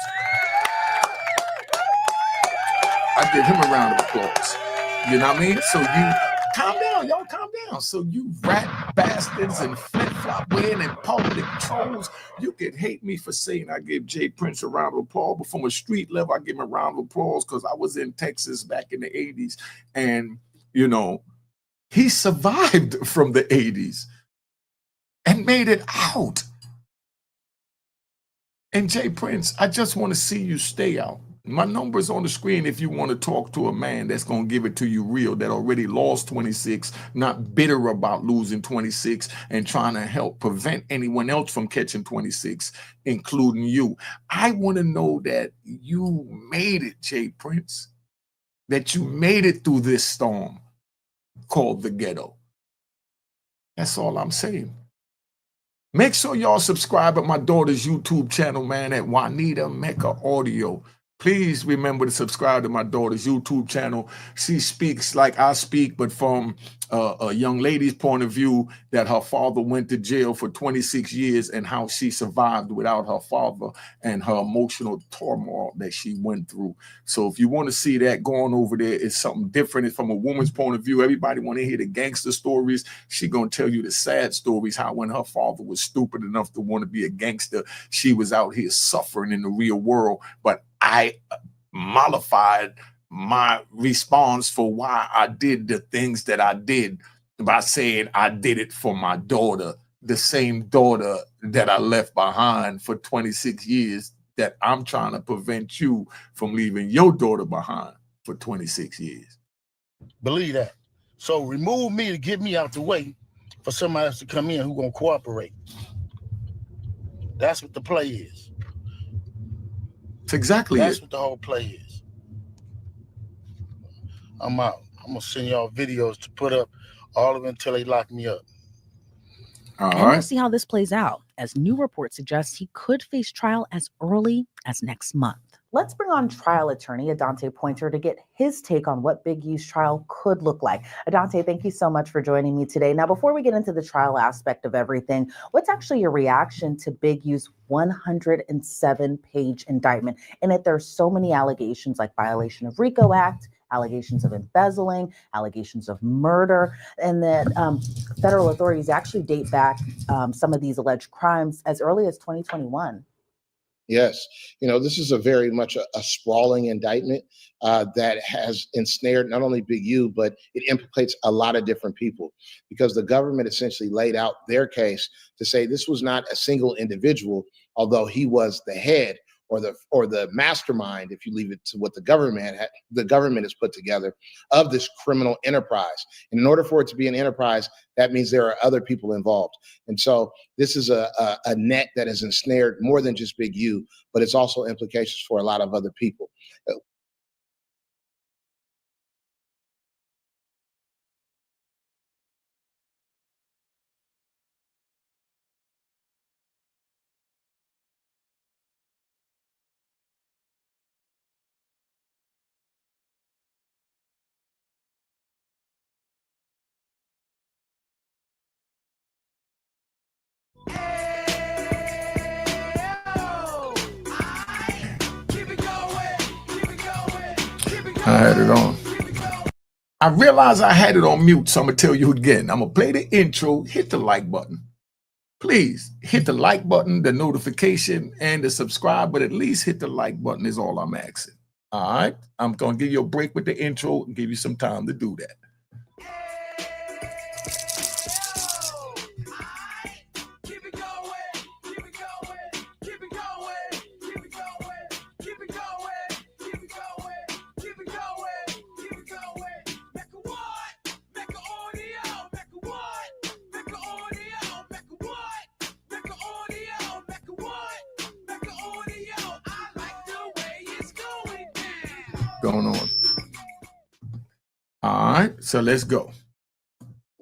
I give him a round of applause. You know what I mean? So you calm down, y'all, calm down. So you rat bastards and flip-flop wearing and public trolls, you can hate me for saying I give Jay Prince a round of applause, but from a street level, I give him a round of applause because I was in Texas back in the 80s. And, you know, he survived from the 80s and made it out. And Jay Prince, I just want to see you stay out. My number's on the screen if you want to talk to a man that's going to give it to you real, that already lost 26, not bitter about losing 26 and trying to help prevent anyone else from catching 26, including you. I want to know that you made it, Jay Prince, that you made it through this storm called the ghetto. That's all I'm saying. Make sure y'all subscribe at my daughter's YouTube channel, man, at Unique Mecca Audio. Please remember to subscribe to my daughter's YouTube channel. She speaks like I speak, but from a young lady's point of view, that her father went to jail for 26 years and how she survived without her father and her emotional turmoil that she went through. So if you want to see that, going over there, it's something different. It's from a woman's point of view. Everybody want to hear the gangster stories. She going to tell you the sad stories, how when her father was stupid enough to want to be a gangster, she was out here suffering in the real world. But I mollified my response for why I did the things that I did by saying I did it for my daughter, the same daughter that I left behind for 26 years, that I'm trying to prevent you from leaving your daughter behind for 26 years. Believe that. So remove me to get me out the way for somebody else to come in who's going to cooperate. That's what the play is. That's exactly That's it. what the whole play is. I'm out. I'm going to send y'all videos to put up, all of it until they lock me up. All And right. we'll see how this plays out, as new reports suggest he could face trial as early as next month. Let's bring on trial attorney Adante Pointer to get his take on what Big U's trial could look like. Adante, thank you so much for joining me today. Now, before we get into the trial aspect of everything, what's actually your reaction to Big U's 107-page indictment? In it, there's so many allegations like violation of RICO Act, allegations of embezzling, allegations of murder, and that federal authorities actually date back some of these alleged crimes as early as 2021. Yes. You know, this is a very much a sprawling indictment that has ensnared not only Big U, but it implicates a lot of different people, because the government essentially laid out their case to say this was not a single individual, although he was the head or the mastermind, if you leave it to what the government has put together, of this criminal enterprise. And in order for it to be an enterprise, that means there are other people involved. And so this is a net that has ensnared more than just Big U, but it's also implications for a lot of other people. I had it on. I realized I had it on mute, so I'm going to tell you again. I'm going to play the intro, hit the like button. Please hit the like button, the notification, and the subscribe, but at least hit the like button is all I'm asking. All right, I'm gonna give you a break with the intro and give you some time to do that. Going on. All right, so let's go.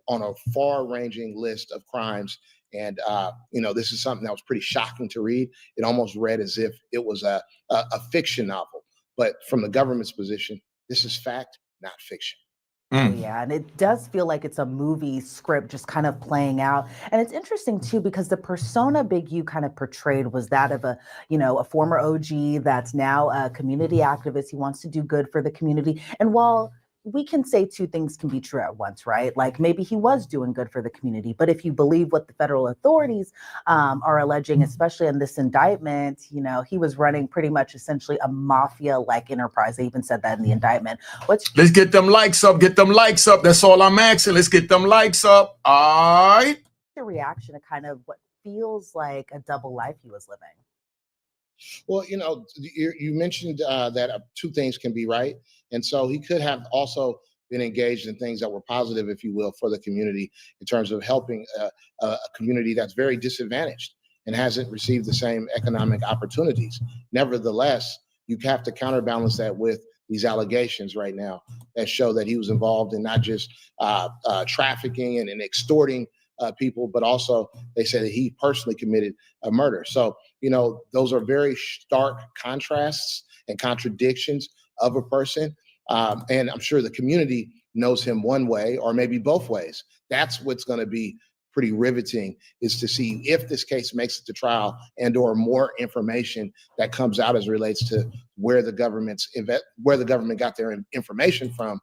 On a far-ranging list of crimes. And, this is something that was pretty shocking to read. It almost read as if it was a fiction novel. But from the government's position, this is fact, not fiction. Yeah, and it does feel like it's a movie script just kind of playing out. And it's interesting too, because the persona Big U kind of portrayed was that of a former OG that's now a community activist. He wants to do good for the community. And while we can say two things can be true at once, right? Like maybe he was doing good for the community, but if you believe what the federal authorities are alleging, especially in this indictment, he was running pretty much essentially a mafia-like enterprise. They even said that in the indictment. Let's get them likes up. Get them likes up. That's all I'm asking. Let's get them likes up. All right. The reaction to kind of what feels like a double life he was living. Well, you mentioned that two things can be right. And so he could have also been engaged in things that were positive, if you will, for the community in terms of helping a community that's very disadvantaged and hasn't received the same economic opportunities. Nevertheless, you have to counterbalance that with these allegations right now that show that he was involved in not just trafficking and extorting people, but also they say that he personally committed a murder. So, those are very stark contrasts and contradictions of a person. And I'm sure the community knows him one way or maybe both ways. That's what's going to be pretty riveting, is to see if this case makes it to trial and or more information that comes out as it relates to where the government got their information from.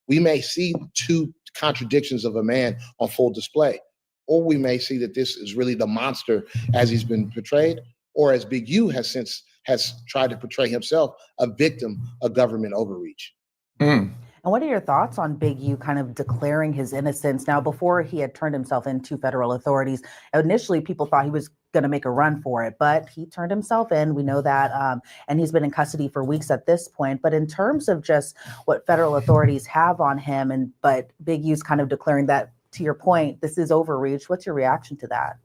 We may see two contradictions of a man on full display, or we may see that this is really the monster as he's been portrayed, or as Big U has tried to portray himself, a victim of government overreach. And what are your thoughts on Big U kind of declaring his innocence? Now, before he had turned himself into federal authorities, initially people thought he was going to make a run for it, but he turned himself in. We know that, and he's been in custody for weeks at this point. But in terms of just what federal authorities have on him, but Big U's kind of declaring that, to your point, this is overreach. What's your reaction to that?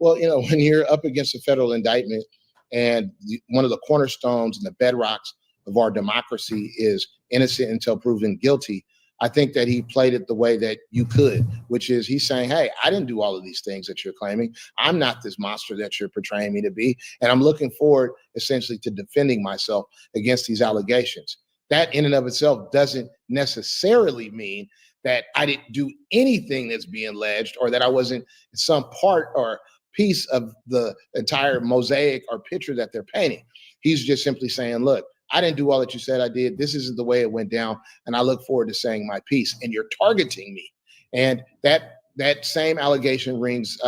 Well, when you're up against a federal indictment and one of the cornerstones and the bedrocks of our democracy is innocent until proven guilty, I think that he played it the way that you could, which is he's saying, hey, I didn't do all of these things that you're claiming. I'm not this monster that you're portraying me to be. And I'm looking forward essentially to defending myself against these allegations. That in and of itself doesn't necessarily mean that I didn't do anything that's being alleged, or that I wasn't some part or piece of the entire mosaic or picture that they're painting. He's just simply saying, look, I didn't do all that you said I did. This isn't the way it went down. And I look forward to saying my piece. And you're targeting me. And that same allegation rings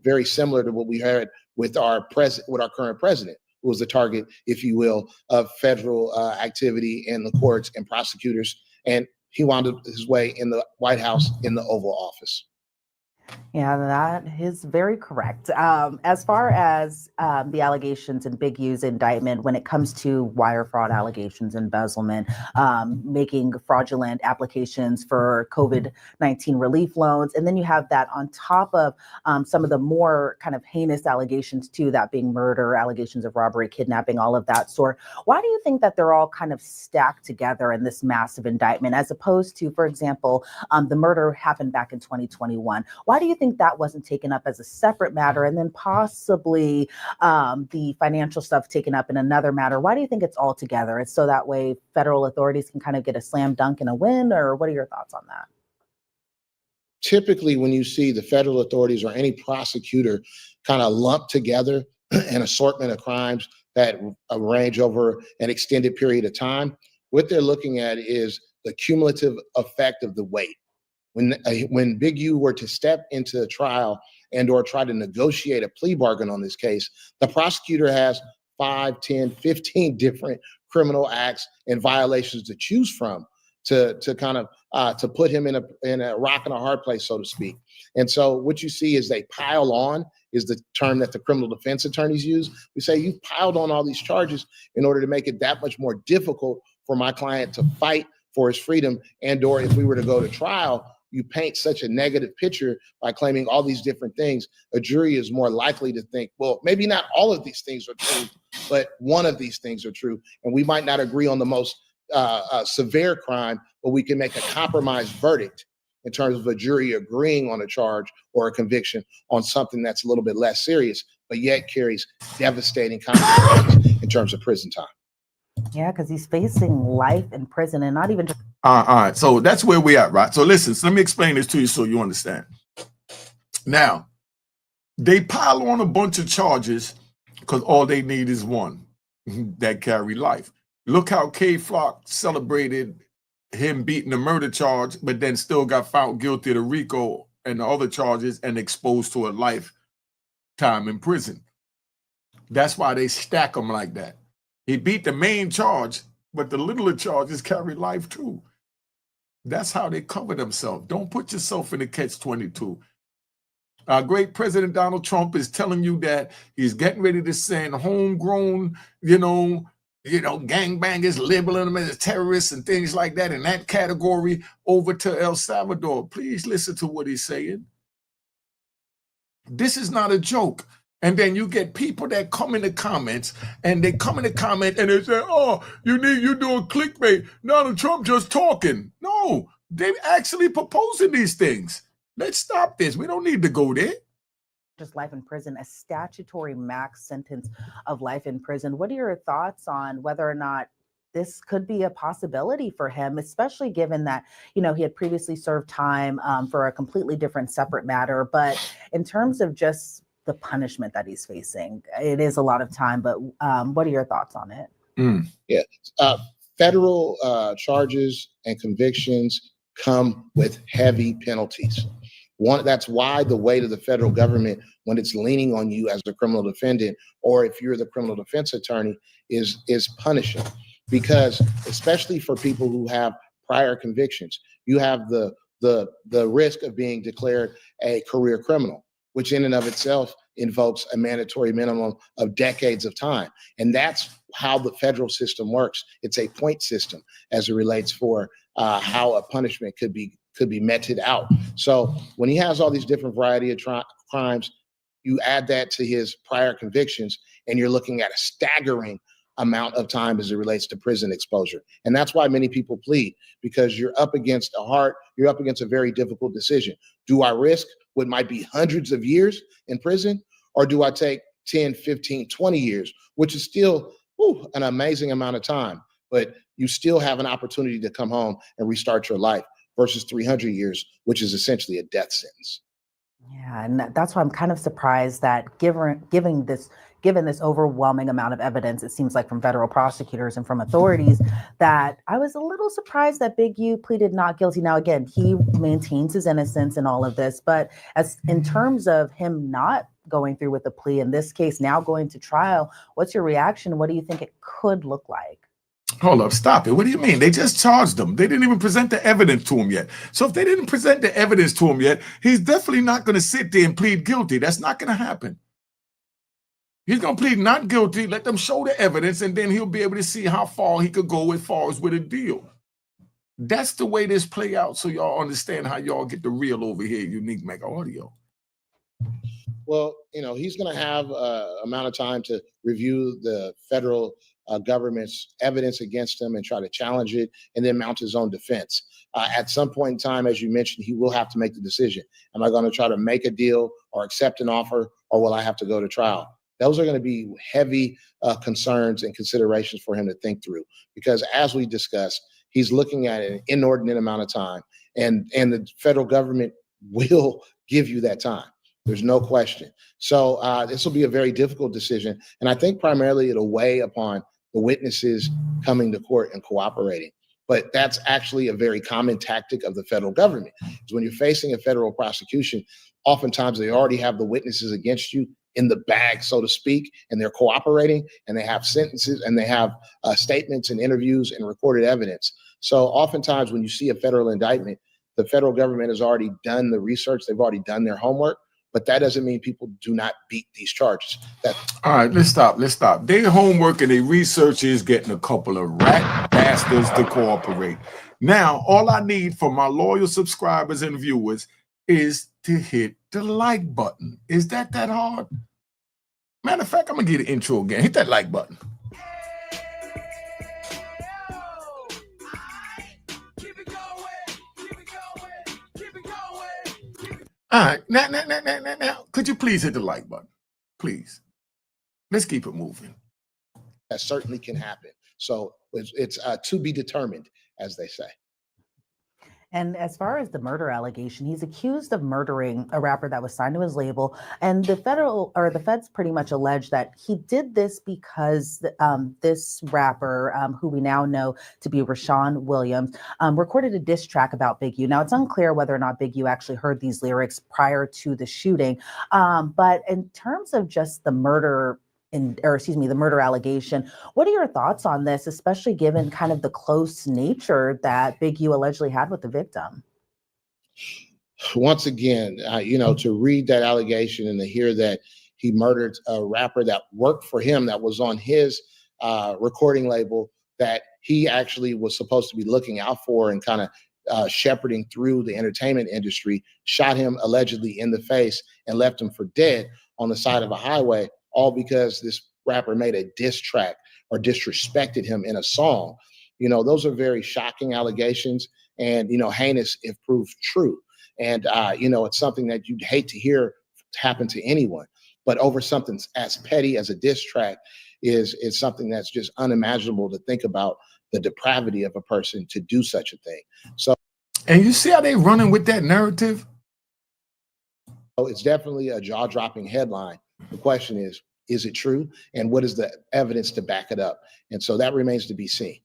very similar to what we heard with our current president, who was the target, if you will, of federal activity in the courts and prosecutors. And he wound up his way in the White House in the Oval Office. Yeah, that is very correct. As far as the allegations in Big U's indictment, when it comes to wire fraud allegations, embezzlement, making fraudulent applications for COVID-19 relief loans, and then you have that on top of some of the more kind of heinous allegations too, that being murder, allegations of robbery, kidnapping, all of that sort. Why do you think that they're all kind of stacked together in this massive indictment, as opposed to, for example, the murder happened back in 2021? Why do you think that wasn't taken up as a separate matter, and then possibly the financial stuff taken up in another matter? Why do you think it's all together? It's so that way federal authorities can kind of get a slam dunk and a win, or what are your thoughts on that? Typically, when you see the federal authorities or any prosecutor kind of lump together an assortment of crimes that range over an extended period of time, what they're looking at is the cumulative effect of the weight. When Big U were to step into the trial and or try to negotiate a plea bargain on this case, the prosecutor has 5, 10, 15 different criminal acts and violations to choose from to kind of to put him in a rock and a hard place, so to speak. And so what you see is they pile on, is the term that the criminal defense attorneys use. We say, you piled on all these charges in order to make it that much more difficult for my client to fight for his freedom, and or if we were to go to trial, you paint such a negative picture by claiming all these different things. A jury is more likely to think, well, maybe not all of these things are true, but one of these things are true. And we might not agree on the most severe crime, but we can make a compromise verdict in terms of a jury agreeing on a charge or a conviction on something that's a little bit less serious, but yet carries devastating consequences in terms of prison time. Yeah, because he's facing life in prison, and not even just. All right. So that's where we at, right? So listen, so let me explain this to you so you understand. Now, they pile on a bunch of charges because all they need is one that carry life. Look how K Flock celebrated him beating the murder charge, but then still got found guilty of the RICO and the other charges and exposed to a lifetime in prison. That's why they stack them like that. He beat the main charge, but the littler charges carry life too. That's how they cover themselves. Don't put yourself in a catch-22. Our great President Donald Trump is telling you that he's getting ready to send homegrown, gangbangers, labeling them as terrorists and things like that in that category over to El Salvador. Please listen to what he's saying. This is not a joke. And then you get people that come in the comments and they come in the comment and they say, oh, you're doing clickbait. Donald Trump just talking. No, they're actually proposing these things. Let's stop this. We don't need to go there. Just life in prison, a statutory max sentence of life in prison. What are your thoughts on whether or not this could be a possibility for him, especially given that, he had previously served time for a completely different separate matter. But in terms of just the punishment that he's facing, it is a lot of time. But what are your thoughts on it? Yeah. Federal charges and convictions come with heavy penalties. That's why the weight of the federal government, when it's leaning on you as a criminal defendant, or if you're the criminal defense attorney, is punishing. Because especially for people who have prior convictions, you have the risk of being declared a career criminal, which in and of itself invokes a mandatory minimum of decades of time. And that's how the federal system works. It's a point system as it relates for how a punishment could be meted out. So when he has all these different variety of crimes, you add that to his prior convictions, and you're looking at a staggering amount of time as it relates to prison exposure. And that's why many people plead, because you're up against a very difficult decision. Do I risk what might be hundreds of years in prison, or do I take 10, 15, 20 years, which is still an amazing amount of time, but you still have an opportunity to come home and restart your life, versus 300 years, which is essentially a death sentence. Yeah, and that's why I'm kind of surprised that given this overwhelming amount of evidence, it seems like from federal prosecutors and from authorities, that I was a little surprised that Big U pleaded not guilty. Now, again, he maintains his innocence in all of this, but as in terms of him not going through with the plea, in this case, now going to trial, what's your reaction? What do you think it could look like? Hold up, stop it. What do you mean? They just charged him. They didn't even present the evidence to him yet. So if they didn't present the evidence to him yet, he's definitely not going to sit there and plead guilty. That's not going to happen. He's going to plead not guilty, let them show the evidence, and then he'll be able to see how far he could go as far as with a deal. That's the way this play out, so y'all understand how y'all get the real over here, Unique Mecca Audio. Well, he's going to have amount of time to review the federal government's evidence against him and try to challenge it, and then mount his own defense. At some point in time, as you mentioned, he will have to make the decision. Am I going to try to make a deal or accept an offer, or will I have to go to trial? Those are going to be heavy concerns and considerations for him to think through, because as we discussed, he's looking at an inordinate amount of time, and the federal government will give you that time. There's no question. So this will be a very difficult decision. And I think primarily it'll weigh upon the witnesses coming to court and cooperating. But that's actually a very common tactic of the federal government. Is when you're facing a federal prosecution, oftentimes they already have the witnesses against you in the bag, so to speak, and they're cooperating, and they have sentences, and they have statements and interviews and recorded evidence. So oftentimes when you see a federal indictment, the federal government has already done the research, they've already done their homework, but that doesn't mean people do not beat these charges. All right, let's stop. Their homework and their research is getting a couple of rat bastards to cooperate. Now, all I need for my loyal subscribers and viewers is to hit the like button. Is that hard? Matter of fact, I'm gonna get an intro again. Hit that like button. All right, now, could you please hit the like button? Please. Let's keep it moving. That certainly can happen. So it's to be determined, as they say. And as far as the murder allegation, he's accused of murdering a rapper that was signed to his label. And the feds pretty much allege that he did this because this rapper, who we now know to be Rashawn Williams, recorded a diss track about Big U. Now, it's unclear whether or not Big U actually heard these lyrics prior to the shooting. But in terms of just the murder the murder allegation. What are your thoughts on this, especially given kind of the close nature that Big U allegedly had with the victim? Once again, to read that allegation and to hear that he murdered a rapper that worked for him, that was on his recording label, that he actually was supposed to be looking out for and kind of shepherding through the entertainment industry, shot him allegedly in the face and left him for dead on the side of a highway, all because this rapper made a diss track or disrespected him in a song. Those are very shocking allegations and, heinous if proved true. And, it's something that you'd hate to hear happen to anyone. But over something as petty as a diss track is something that's just unimaginable to think about, the depravity of a person to do such a thing. So, and you see how they running with that narrative? It's definitely a jaw-dropping headline. The question is it true? And what is the evidence to back it up? And so that remains to be seen.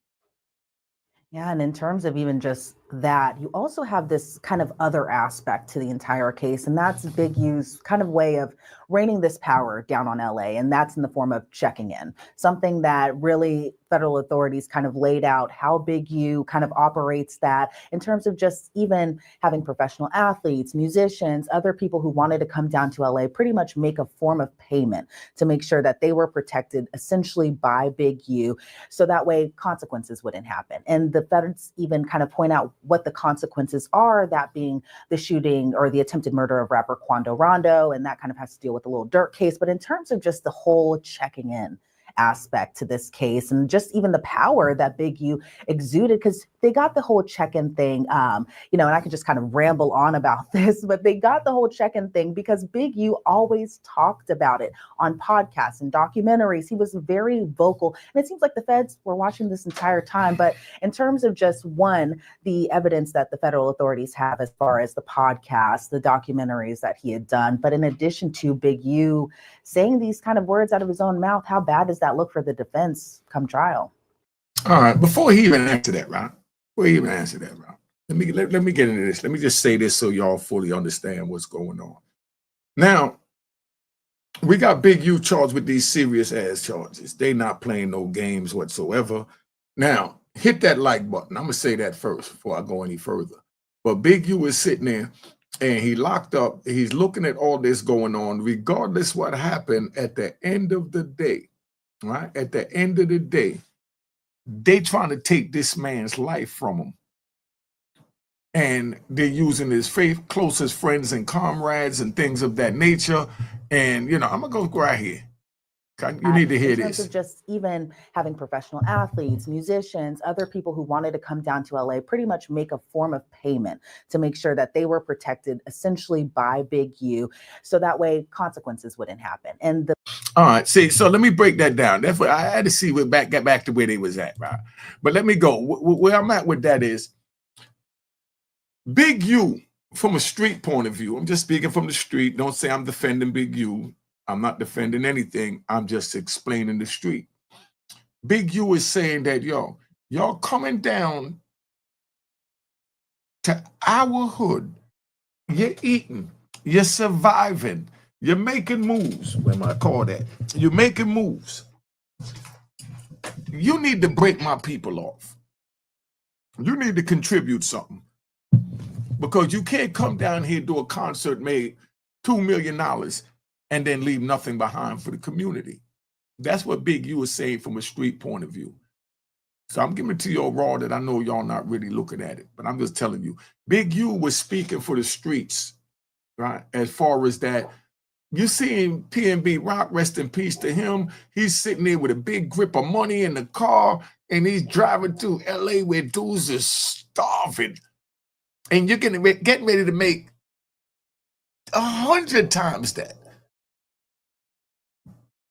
Yeah, and in terms of even just that, you also have this kind of other aspect to the entire case, and that's Big U's kind of way of raining this power down on LA, and that's in the form of checking in, something that really federal authorities kind of laid out how Big U kind of operates that in terms of just even having professional athletes, musicians, other people who wanted to come down to LA pretty much make a form of payment to make sure that they were protected essentially by Big U, so that way consequences wouldn't happen. And the feds even kind of point out what the consequences are, that being the shooting or the attempted murder of rapper Quando Rondo, and that kind of has to deal with the Lil Durk case. But in terms of just the whole checking in aspect to this case, and just even the power that Big U exuded, because they got the whole check-in thing, and I could just kind of ramble on about this, but they got the whole check-in thing because Big U always talked about it on podcasts and documentaries. He was very vocal, and it seems like the feds were watching this entire time. But in terms of just the evidence that the federal authorities have as far as the podcasts, the documentaries that he had done, but in addition to Big U saying these kind of words out of his own mouth, how bad does that look for the defense come trial? All right, before he even answer that, right? Let me get into this. Let me just say this so y'all fully understand what's going on. Now, we got Big U charged with these serious ass charges. They not playing no games whatsoever. Now, hit that like button. I'm gonna say that first before I go any further. But Big U is sitting there and he locked up. He's looking at all this going on, regardless what happened at the end of the day, right? At the end of the day, they trying to take this man's life from him. And they're using his closest friends and comrades and things of that nature. And, I'm going to go right here. You need to hear this. In terms this. of just even having professional athletes, musicians, other people who wanted to come down to LA pretty much make a form of payment to make sure that they were protected essentially by Big U, so that way consequences wouldn't happen. And all right, see, so let me break that down. That's what I had to see. Get back to where they was at, right? But let me go. Where I'm at with that is Big U from a street point of view. I'm just speaking from the street. Don't say I'm defending Big U. I'm not defending anything. I'm just explaining the street. Big U is saying that, y'all coming down to our hood. You're eating. You're surviving. You're making moves. What am I call that? You're making moves. You need to break my people off. You need to contribute something. Because you can't come down here, do a concert, made $2 million, and then leave nothing behind for the community. That's what Big U is saying from a street point of view. So I'm giving it to you raw that I know y'all not really looking at it, but I'm just telling you, Big U was speaking for the streets, right? As far as that, you seeing PNB Rock, rest in peace to him. He's sitting there with a big grip of money in the car, and he's driving through LA where dudes are starving. And you're getting ready to make 100 times that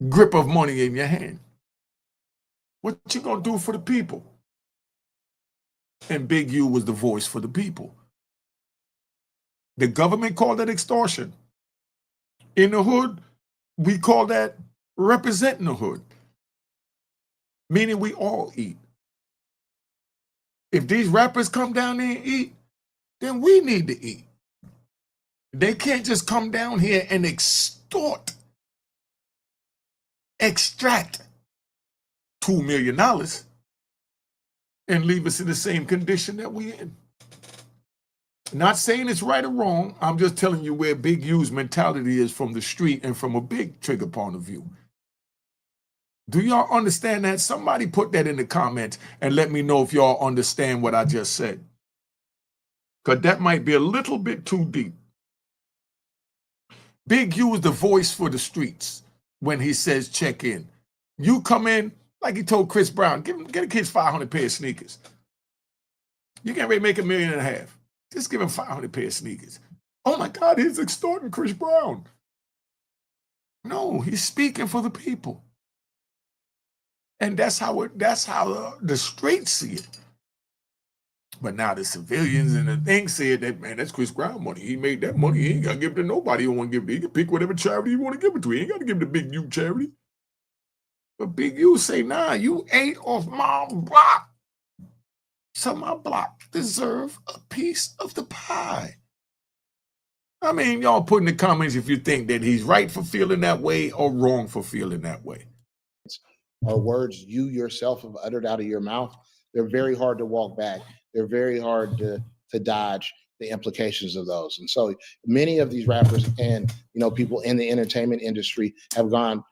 grip of money in your hand. What you gonna do for the people? And Big U was the voice for the people. The government called that extortion. In the hood, we call that representing the hood, meaning we all eat. If these rappers come down there and eat, then we need to eat. They can't just come down here and extort, extract $2 million and leave us in the same condition that we're in. Not saying it's right or wrong. I'm just telling you where Big U's mentality is from the street and from a big trigger point of view. Do y'all understand that? Somebody put that in the comments and let me know if y'all understand what I just said. Because that might be a little bit too deep. Big U is the voice for the streets when he says check in. You come in, like he told Chris Brown, get a kid 500 pair of sneakers. You can't really make $1.5 million. Just give him 500 pair of sneakers. Oh my God, he's extorting Chris Brown. No, he's speaking for the people. And that's how the streets see it. But now the civilians and the things said that, man, that's Chris Brown money. He made that money. He ain't got to give it to nobody. He don't want to give it. He can pick whatever charity he want to give it to. He ain't got to give it to Big U charity. But Big U say, nah, you ate off my block. So my block deserve a piece of the pie. I mean, y'all put in the comments if you think that he's right for feeling that way or wrong for feeling that way. Are words you yourself have uttered out of your mouth. They're very hard to walk back. They're very hard to dodge the implications of those. And so many of these rappers and people in the entertainment industry have gotten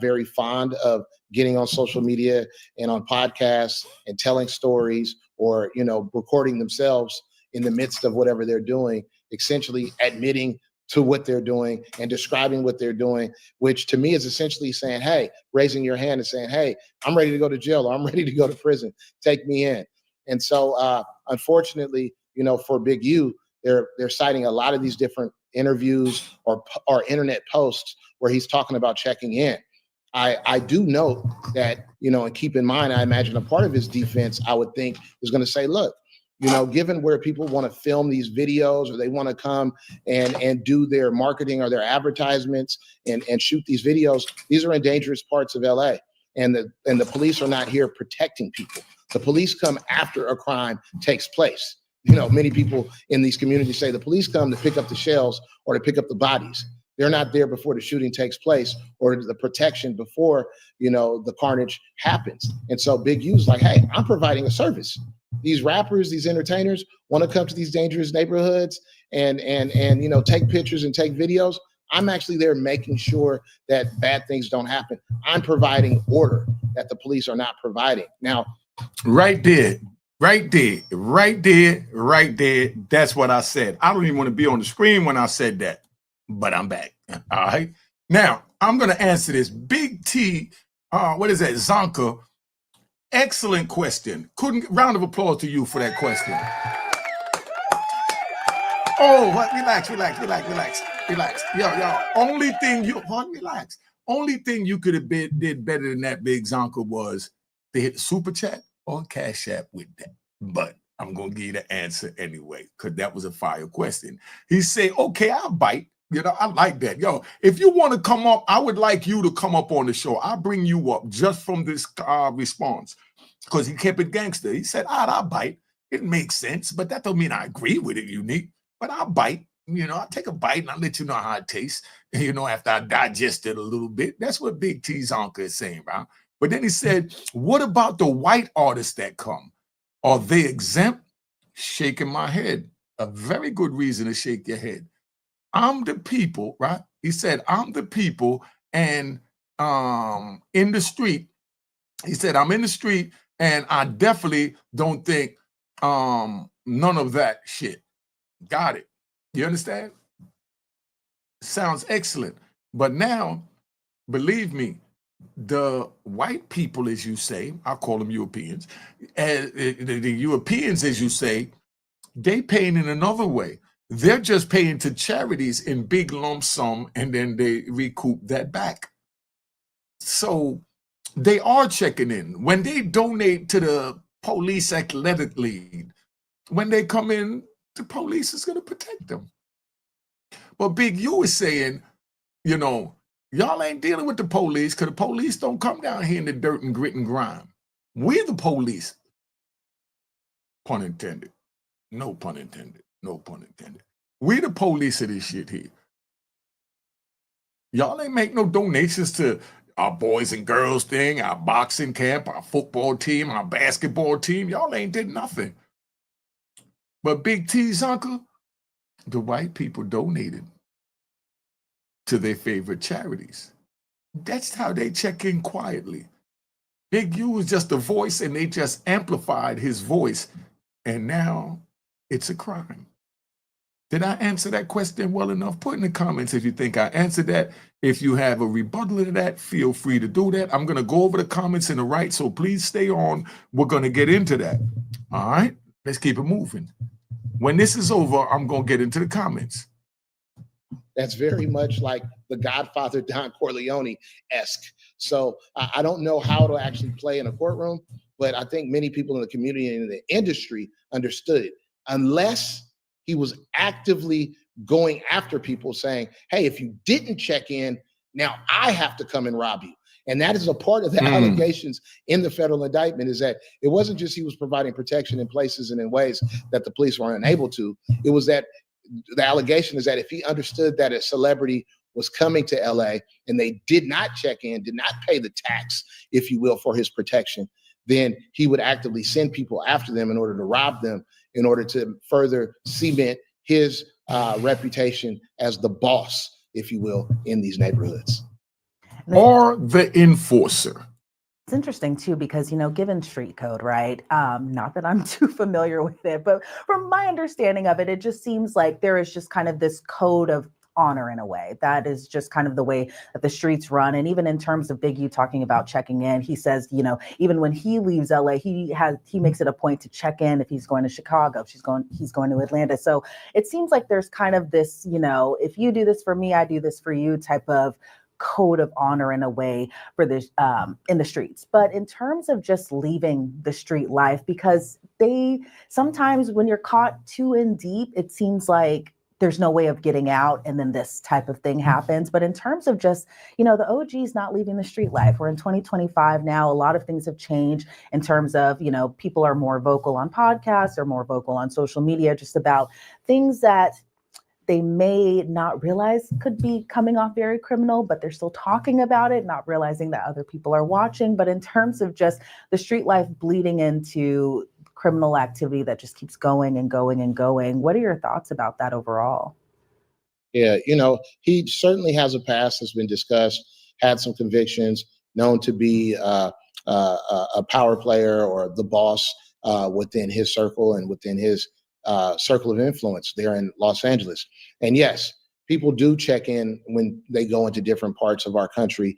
very fond of getting on social media and on podcasts and telling stories or recording themselves in the midst of whatever they're doing, essentially admitting to what they're doing and describing what they're doing, which to me is essentially saying, hey, raising your hand and saying, hey, I'm ready to go to jail or I'm ready to go to prison. Take me in. And so unfortunately, for Big U, they're citing a lot of these different interviews or internet posts where he's talking about checking in. I do note that, and keep in mind, I imagine a part of his defense, I would think, is going to say, look, given where people want to film these videos or they want to come and do their marketing or their advertisements and shoot these videos, these are in dangerous parts of LA. And the police are not here protecting people. The police come after a crime takes place. Many people in these communities say the police come to pick up the shells or to pick up the bodies. They're not there before the shooting takes place or the protection before, the carnage happens. And so Big U's like, hey, I'm providing a service. These rappers, these entertainers want to come to these dangerous neighborhoods and take pictures and take videos. I'm actually there making sure that bad things don't happen. I'm providing order that the police are not providing. Now, right there. That's what I said. I don't even want to be on the screen when I said that, but I'm back. All right. Now I'm going to answer this. Big T, what is that? Zonka. Excellent question. Round of applause to you for that question. Oh, what? Relax. Yo, only thing you could have did better than that, Big Zonka, was to hit super chat or Cash App with that. But I'm going to give you the answer anyway, because that was a fire question. He said, okay, I'll bite. I like that. Yo, if you want to come up, I would like you to come up on the show. I'll bring you up just from this response, because he kept it gangster. He said, I'll bite. It makes sense, but that don't mean I agree with it, Unique. But I'll bite. I'll take a bite and I'll let you know how it tastes, after I digest it a little bit. That's what Big T's uncle is saying, right? But then he said, what about the white artists that come? Are they exempt? Shaking my head. A very good reason to shake your head. I'm the people, right? He said, I'm the people, and in the street, he said, I'm in the street, and I definitely don't think none of that shit. Got it. You understand? Sounds excellent. But now, believe me, the white people, as you say, I'll call them Europeans, the Europeans, as you say, they paying in another way. They're just paying to charities in big lump sum, and then they recoup that back. So they are checking in. When they donate to the police athletic league, when they come in, the police is going to protect them. But Big U is saying, y'all ain't dealing with the police because the police don't come down here in the dirt and grit and grime. We're the police. Pun intended. No pun intended. No pun intended. We the police of this shit here. Y'all ain't make no donations to our boys and girls thing, our boxing camp, our football team, our basketball team. Y'all ain't did nothing. But Big T's uncle, the white people donated to their favorite charities. That's how they check in quietly. Big U was just a voice, and they just amplified his voice. And now it's a crime. Did I answer that question well enough? Put in the comments if you think I answered that. If you have a rebuttal to that, feel free to do that. I'm going to go over the comments in the right, so please stay on. We're going to get into that. All right? Let's keep it moving. When this is over, I'm going to get into the comments. That's very much like the Godfather Don Corleone-esque. So I don't know how to actually play in a courtroom, but I think many people in the community and in the industry understood it. Unless he was actively going after people saying, hey, if you didn't check in, now I have to come and rob you. And that is a part of the allegations in the federal indictment, is that it wasn't just he was providing protection in places and in ways that the police were unable to. It was that the allegation is that if he understood that a celebrity was coming to LA and they did not check in, did not pay the tax, if you will, for his protection, then he would actively send people after them in order to rob them, in order to further cement his reputation as the boss, if you will, in these neighborhoods. Or the enforcer. It's interesting too, because, given street code, right? Not that I'm too familiar with it, but from my understanding of it, it just seems like there is just kind of this code of honor in a way. That is just kind of the way that the streets run. And even in terms of Big U talking about checking in, he says, even when he leaves LA, he makes it a point to check in if he's going to Chicago, if he's going to Atlanta. So it seems like there's kind of this, if you do this for me, I do this for you type of code of honor in a way for this in the streets. But in terms of just leaving the street life, because they sometimes when you're caught too in deep, it seems like there's no way of getting out, and then this type of thing happens. But in terms of just, the OG's not leaving the street life. We're in 2025 now. A lot of things have changed in terms of, people are more vocal on podcasts or more vocal on social media, just about things that they may not realize could be coming off very criminal, but they're still talking about it, not realizing that other people are watching. But in terms of just the street life bleeding into criminal activity that just keeps going and going and going, what are your thoughts about that overall? Yeah, he certainly has a past that's been discussed, had some convictions, known to be a power player or the boss within his circle and within his circle of influence there in Los Angeles. And yes, people do check in when they go into different parts of our country.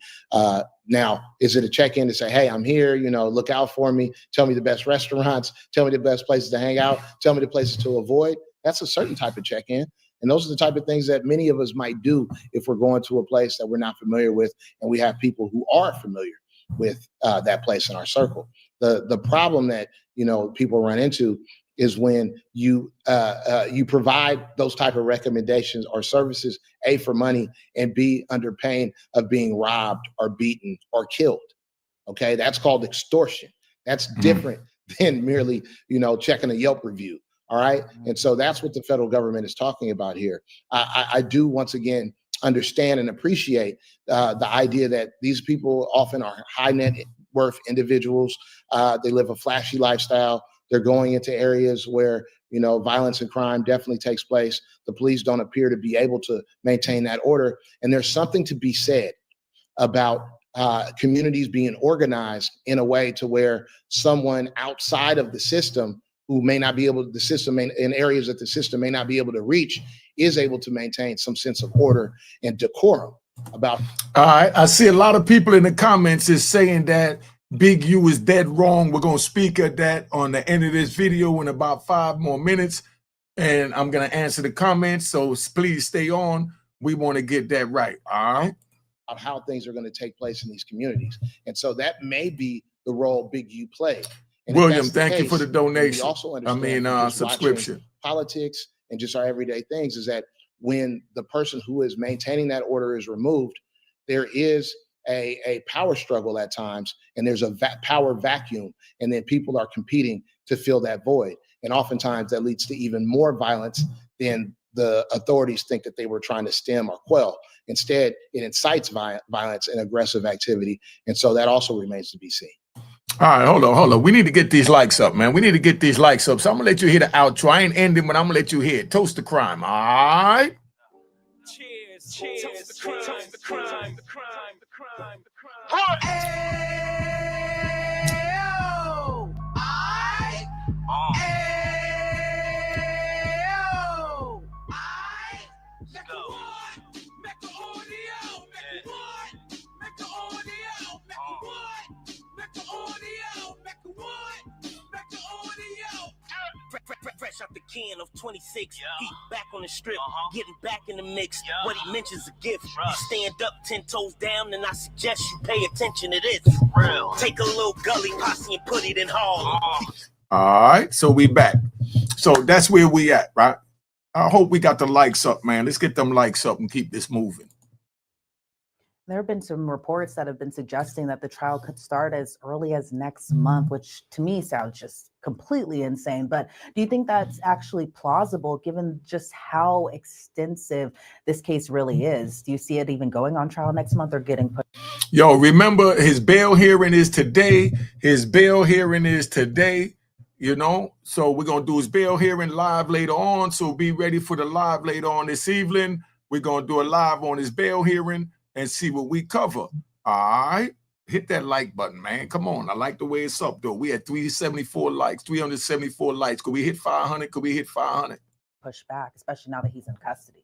Now, is it a check-in to say, hey, I'm here, look out for me, tell me the best restaurants, tell me the best places to hang out, tell me the places to avoid? That's a certain type of check-in. And those are the type of things that many of us might do if we're going to a place that we're not familiar with, and we have people who are familiar with that place in our circle. The problem that, people run into is when you provide those type of recommendations or services, A, for money, and B, under pain of being robbed or beaten or killed. Okay, that's called extortion. That's different than merely, checking a Yelp review All right. And so that's what the federal government is talking about here. I do once again understand and appreciate the idea that these people often are high net worth individuals. They live a flashy lifestyle. They're going into areas where, you know, violence and crime definitely takes place. The police don't appear to be able to maintain that order. And there's something to be said about communities being organized in a way to where someone outside of the system who may not be able to, the system in areas that the system may not be able to reach, is able to maintain some sense of order and decorum about. All right, I see a lot of people in the comments is saying that Big U is dead wrong. We're going to speak at that on the end of this video in about 5 more minutes, and I'm going to answer the comments, so please stay on. We want to get that right, all right? Of how things are going to take place in these communities. And so that may be the role Big U played. And William, thank you for the donation. We also understand subscription. Politics and just our everyday things is that when the person who is maintaining that order is removed, there is a power struggle at times, and there's a power vacuum, and then people are competing to fill that void. And oftentimes that leads to even more violence than the authorities think that they were trying to stem or quell. Instead, it incites violence and aggressive activity. And so that also remains to be seen. All right, hold on. We need to get these likes up, man. We need to get these likes up. So I'm going to let you hear the outro. I ain't ending, but I'm going to let you hear it. Toast the crime, all right? Cheers, cheers, toast the crime, toast the crime, the crime, the crime, the crime. Ayo, I, ayo, I, make a what? Make a audio, make a what? Make a audio, make a what? Make a audio, make a what? Make a audio. Fresh out the can of 26, he back on the strip, getting back in the mix. What he mentions a gift. You stand up 10 toes down, and I suggest you pay attention to this. Take a little gully posse and put it in hall. All right, so we back. So that's where we at, right? I hope we got the likes up, man. Let's get them likes up and keep this moving. There have been some reports that have been suggesting that the trial could start as early as next month, which to me sounds just completely insane. But do you think that's actually plausible given just how extensive this case really is? Do you see it even going on trial next month or getting put? Yo, remember his bail hearing is today. His bail hearing is today, you know. So we're going to do his bail hearing live later on. So be ready for the live later on this evening. We're going to do a live on his bail hearing and see what we cover. All right. Hit that like button, man. Come on. I like the way it's up, though. We had 374 likes, 374 likes. Could we hit 500? Could we hit 500? Push back, especially now that he's in custody.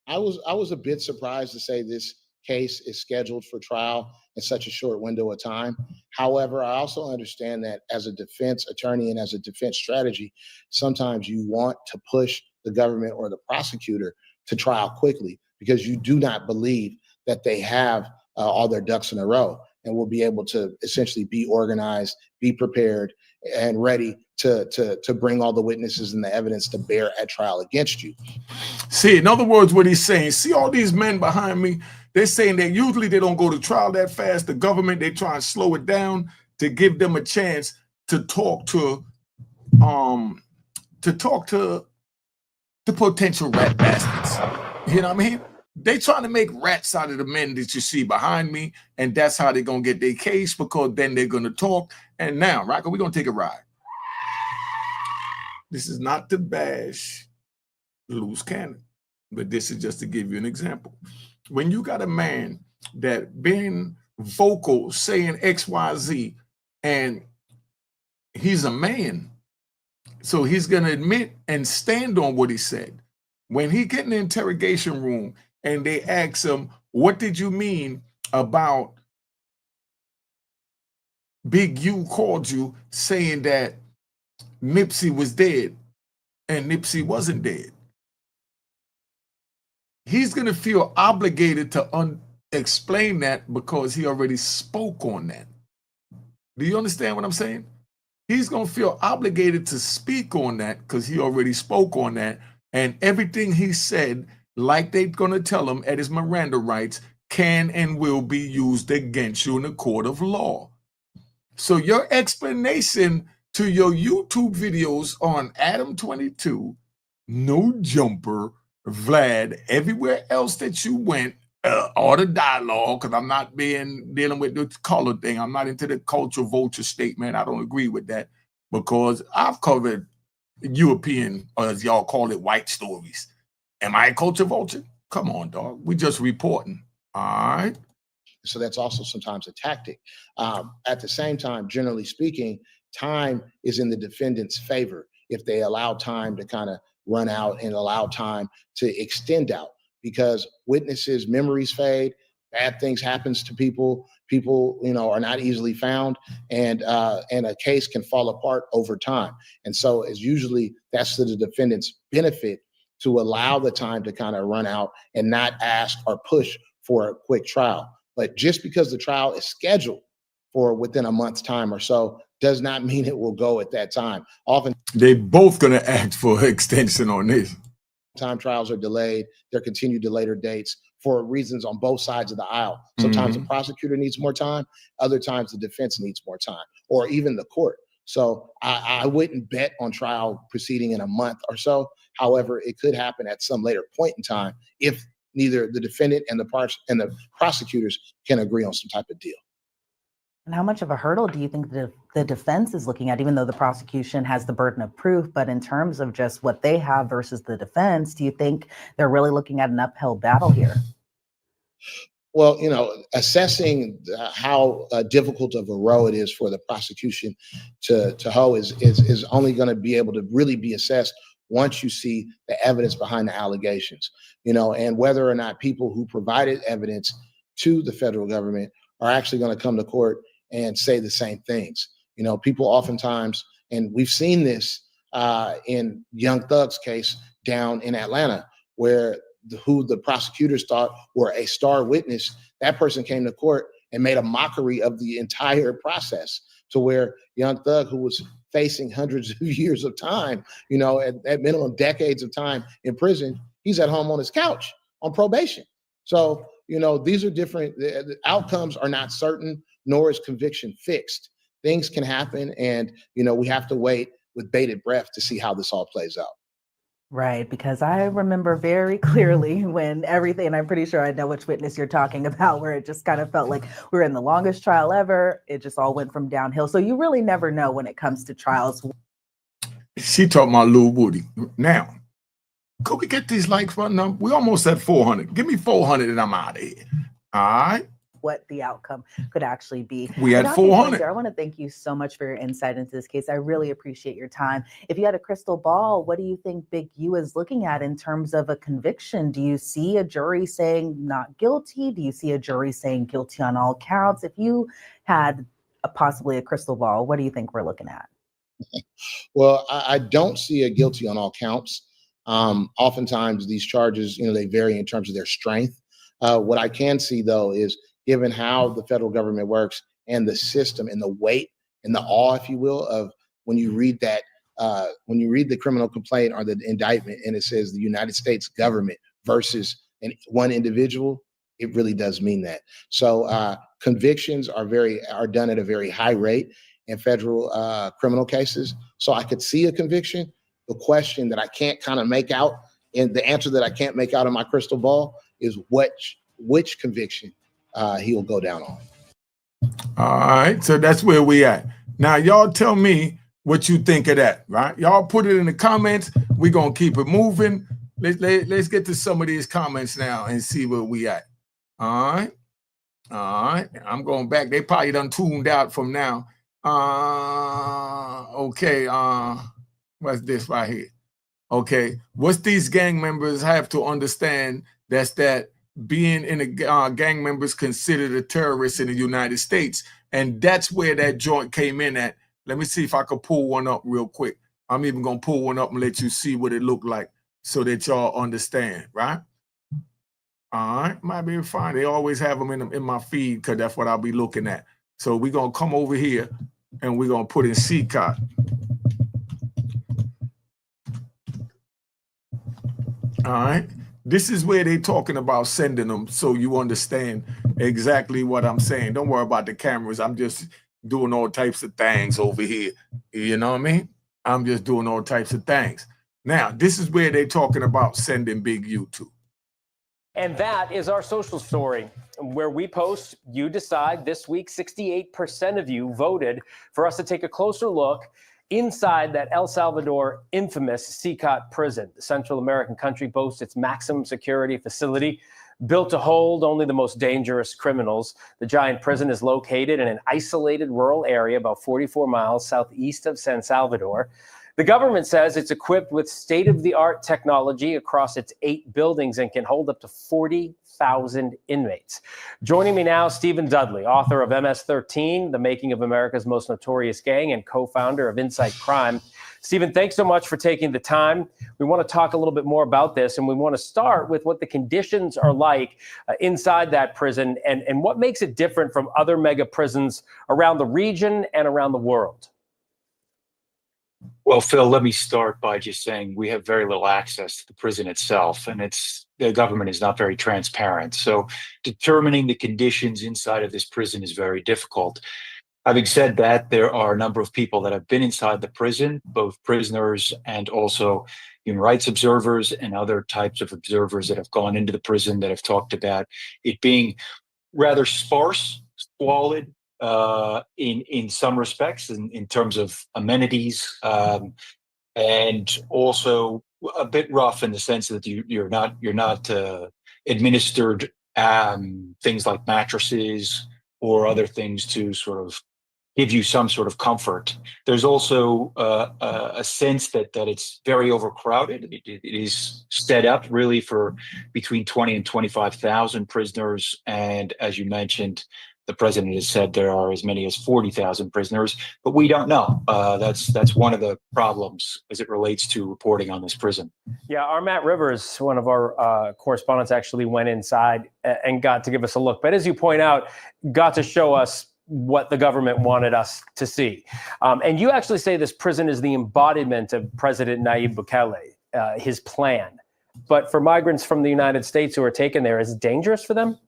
I was a bit surprised to say this case is scheduled for trial in such a short window of time. However, I also understand that as a defense attorney and as a defense strategy, sometimes you want to push the government or the prosecutor to trial quickly because you do not believe that they have all their ducks in a row and will be able to essentially be organized, be prepared, and ready to bring all the witnesses and the evidence to bear at trial against you. See, in other words, what he's saying, see all these men behind me, they're saying that usually they don't go to trial that fast. The government, they try and slow it down to give them a chance to talk to the potential rat bastards. You know what I mean? They trying to make rats out of the men that you see behind me, and that's how they're going to get their case, because then they're going to talk. And now, Rocco, we're going to take a ride. This is not to bash loose cannon, but this is just to give you an example. When you got a man that been vocal saying X, Y, Z, and he's a man, so he's going to admit and stand on what he said. When he get in the interrogation room and they ask him, what did you mean about Big U called you saying that Nipsey was dead and Nipsey wasn't dead? He's going to feel obligated to explain that because he already spoke on that. Do you understand what I'm saying? He's going to feel obligated to speak on that because he already spoke on that. And everything he said, like they're going to tell him at his Miranda rights, can and will be used against you in the court of law. So your explanation to your YouTube videos on Adam 22, No Jumper, Vlad, everywhere else that you went, all the dialogue, because I'm not dealing with the color thing. I'm not into the culture vulture statement. I don't agree with that, because I've covered European, or as y'all call it, white stories. Am I a culture vulture? Come on, dog. We just reporting. All right. So that's also sometimes a tactic. At the same time, generally speaking, time is in the defendant's favor if they allow time to kind of run out and allow time to extend out, because witnesses' memories fade, bad things happens to people. People, are not easily found, and a case can fall apart over time. And so, that's to the defendant's benefit to allow the time to kind of run out and not ask or push for a quick trial. But just because the trial is scheduled for within a month's time or so does not mean it will go at that time. Often they both going to ask for extension on this. Time trials are delayed. They're continued to later dates for reasons on both sides of the aisle. Sometimes the prosecutor needs more time. Other times the defense needs more time, or even the court. So I wouldn't bet on trial proceeding in a month or so. However, it could happen at some later point in time if neither the defendant and the prosecutors can agree on some type of deal. And how much of a hurdle do you think the defense is looking at, even though the prosecution has the burden of proof, but in terms of just what they have versus the defense, do you think they're really looking at an uphill battle here? Well, assessing how difficult of a row it is for the prosecution to hoe is only going to be able to really be assessed once you see the evidence behind the allegations, and whether or not people who provided evidence to the federal government are actually going to come to court and say the same things. People oftentimes, and we've seen this in Young Thug's case down in Atlanta, where who the prosecutors thought were a star witness, that person came to court and made a mockery of the entire process, to where Young Thug, who was facing hundreds of years of time, at minimum decades of time in prison, he's at home on his couch on probation. So, these are different. The outcomes are not certain, nor is conviction fixed. Things can happen, and, we have to wait with bated breath to see how this all plays out. Right, because I remember very clearly when everything, and I'm pretty sure I know which witness you're talking about, where it just kind of felt like we were in the longest trial ever. It just all went from downhill. So you really never know when it comes to trials. She talking about Lil Woody. Now, could we get these likes running up? We almost at 400. Give me 400 and I'm out of here. All right. What the outcome could actually be. We had 400. I want to thank you so much for your insight into this case. I really appreciate your time. If you had a crystal ball, what do you think Big U is looking at in terms of a conviction? Do you see a jury saying not guilty? Do you see a jury saying guilty on all counts? If you had possibly a crystal ball, what do you think we're looking at? Well, I don't see a guilty on all counts. Oftentimes these charges, they vary in terms of their strength. What I can see, though, is given how the federal government works and the system and the weight and the awe, if you will, of when you read that, when you read the criminal complaint or the indictment and it says the United States government versus one individual, it really does mean that. So convictions are done at a very high rate in federal criminal cases. So I could see a conviction. The question that I can't kind of make out, and the answer that I can't make out of my crystal ball, is which conviction he'll go down on. All right, so that's where we at. Now, y'all tell me what you think of that, right? Y'all put it in the comments. We're going to keep it moving. Let's get to some of these comments now and see where we at. All right. I'm going back. They probably done tuned out from now. Okay. What's this right here? Okay. What's these gang members have to understand? That's that being in a gang members considered a terrorist in the United States. And that's where that joint came in at. Let me see if I could pull one up real quick. I'm even going to pull one up and let you see what it looked like so that y'all understand, right? All right, might be fine. They always have them in my feed because that's what I'll be looking at. So we're going to come over here and we're going to put in CCOT. All right. This is where they're talking about sending them so you understand exactly what I'm saying. Don't worry about the cameras. I'm just doing all types of things over here. You know what I mean? I'm just doing all types of things. Now, this is where they're talking about sending Big U to. And that is our social story, where we post, you decide. This week, 68% of you voted for us to take a closer look inside that El Salvador infamous CCOT prison. The Central American country boasts its maximum security facility, built to hold only the most dangerous criminals. The giant prison is located in an isolated rural area about 44 miles southeast of San Salvador. The government says it's equipped with state-of-the-art technology across its 8 buildings and can hold up to 40,000 inmates. Joining me now, Stephen Dudley, author of MS-13, The Making of America's Most Notorious Gang, and co-founder of Insight Crime. Stephen, thanks so much for taking the time. We want to talk a little bit more about this, and we want to start with what the conditions are like inside that prison and what makes it different from other mega prisons around the region and around the world. Well, Phil, let me start by just saying we have very little access to the prison itself, and the government is not very transparent. So determining the conditions inside of this prison is very difficult. Having said that, there are a number of people that have been inside the prison, both prisoners and also human rights observers and other types of observers that have gone into the prison that have talked about it being rather sparse, squalid, in some respects, in terms of amenities, and also a bit rough in the sense that you're not administered things like mattresses or other things to sort of give you some sort of comfort. There's also a sense that it's very overcrowded. It is set up really for between 20 and 25,000 prisoners, and as you mentioned, the president has said there are as many as 40,000 prisoners, but we don't know. That's one of the problems as it relates to reporting on this prison. Yeah, our Matt Rivers, one of our correspondents, actually went inside and got to give us a look. But as you point out, got to show us what the government wanted us to see. And you actually say this prison is the embodiment of President Nayib Bukele, his plan. But for migrants from the United States who are taken there, is it dangerous for them?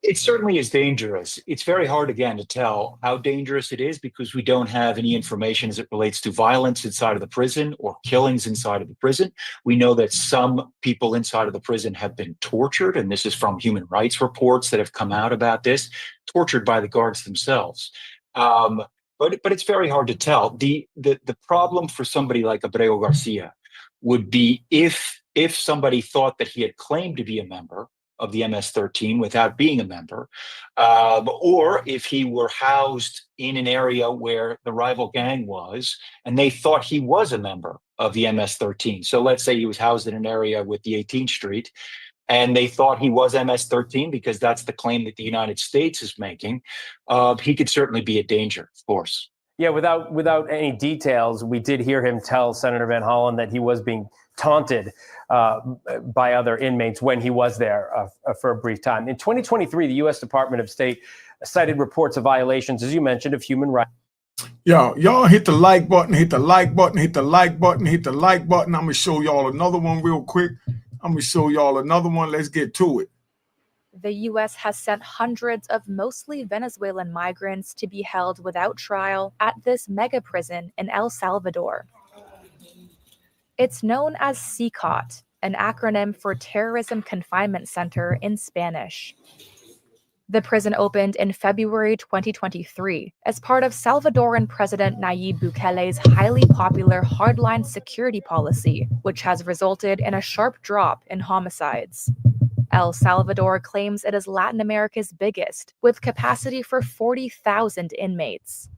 It certainly is dangerous. It's very hard, again, to tell how dangerous it is because we don't have any information as it relates to violence inside of the prison or killings inside of the prison. We know that some people inside of the prison have been tortured, and this is from human rights reports that have come out about this, tortured by the guards themselves. But it's very hard to tell. The problem for somebody like Abreu Garcia would be if somebody thought that he had claimed to be a member of the MS-13 without being a member, or if he were housed in an area where the rival gang was, and they thought he was a member of the MS-13. So let's say he was housed in an area with the 18th Street, and they thought he was MS-13 because that's the claim that the United States is making. He could certainly be a danger, of course. Yeah, without any details, we did hear him tell Senator Van Hollen that he was being taunted by other inmates when he was there for a brief time. In 2023, the U.S. Department of State cited reports of violations, as you mentioned, of human rights. Y'all hit the like button, hit the like button, hit the like button, hit the like button. I'm going to show y'all another one real quick. I'm going to show y'all another one. Let's get to it. The U.S. has sent hundreds of mostly Venezuelan migrants to be held without trial at this mega prison in El Salvador. It's known as CCOT, an acronym for Terrorism Confinement Center in Spanish. The prison opened in February 2023 as part of Salvadoran President Nayib Bukele's highly popular hardline security policy, which has resulted in a sharp drop in homicides. El Salvador claims it is Latin America's biggest, with capacity for 40,000 inmates.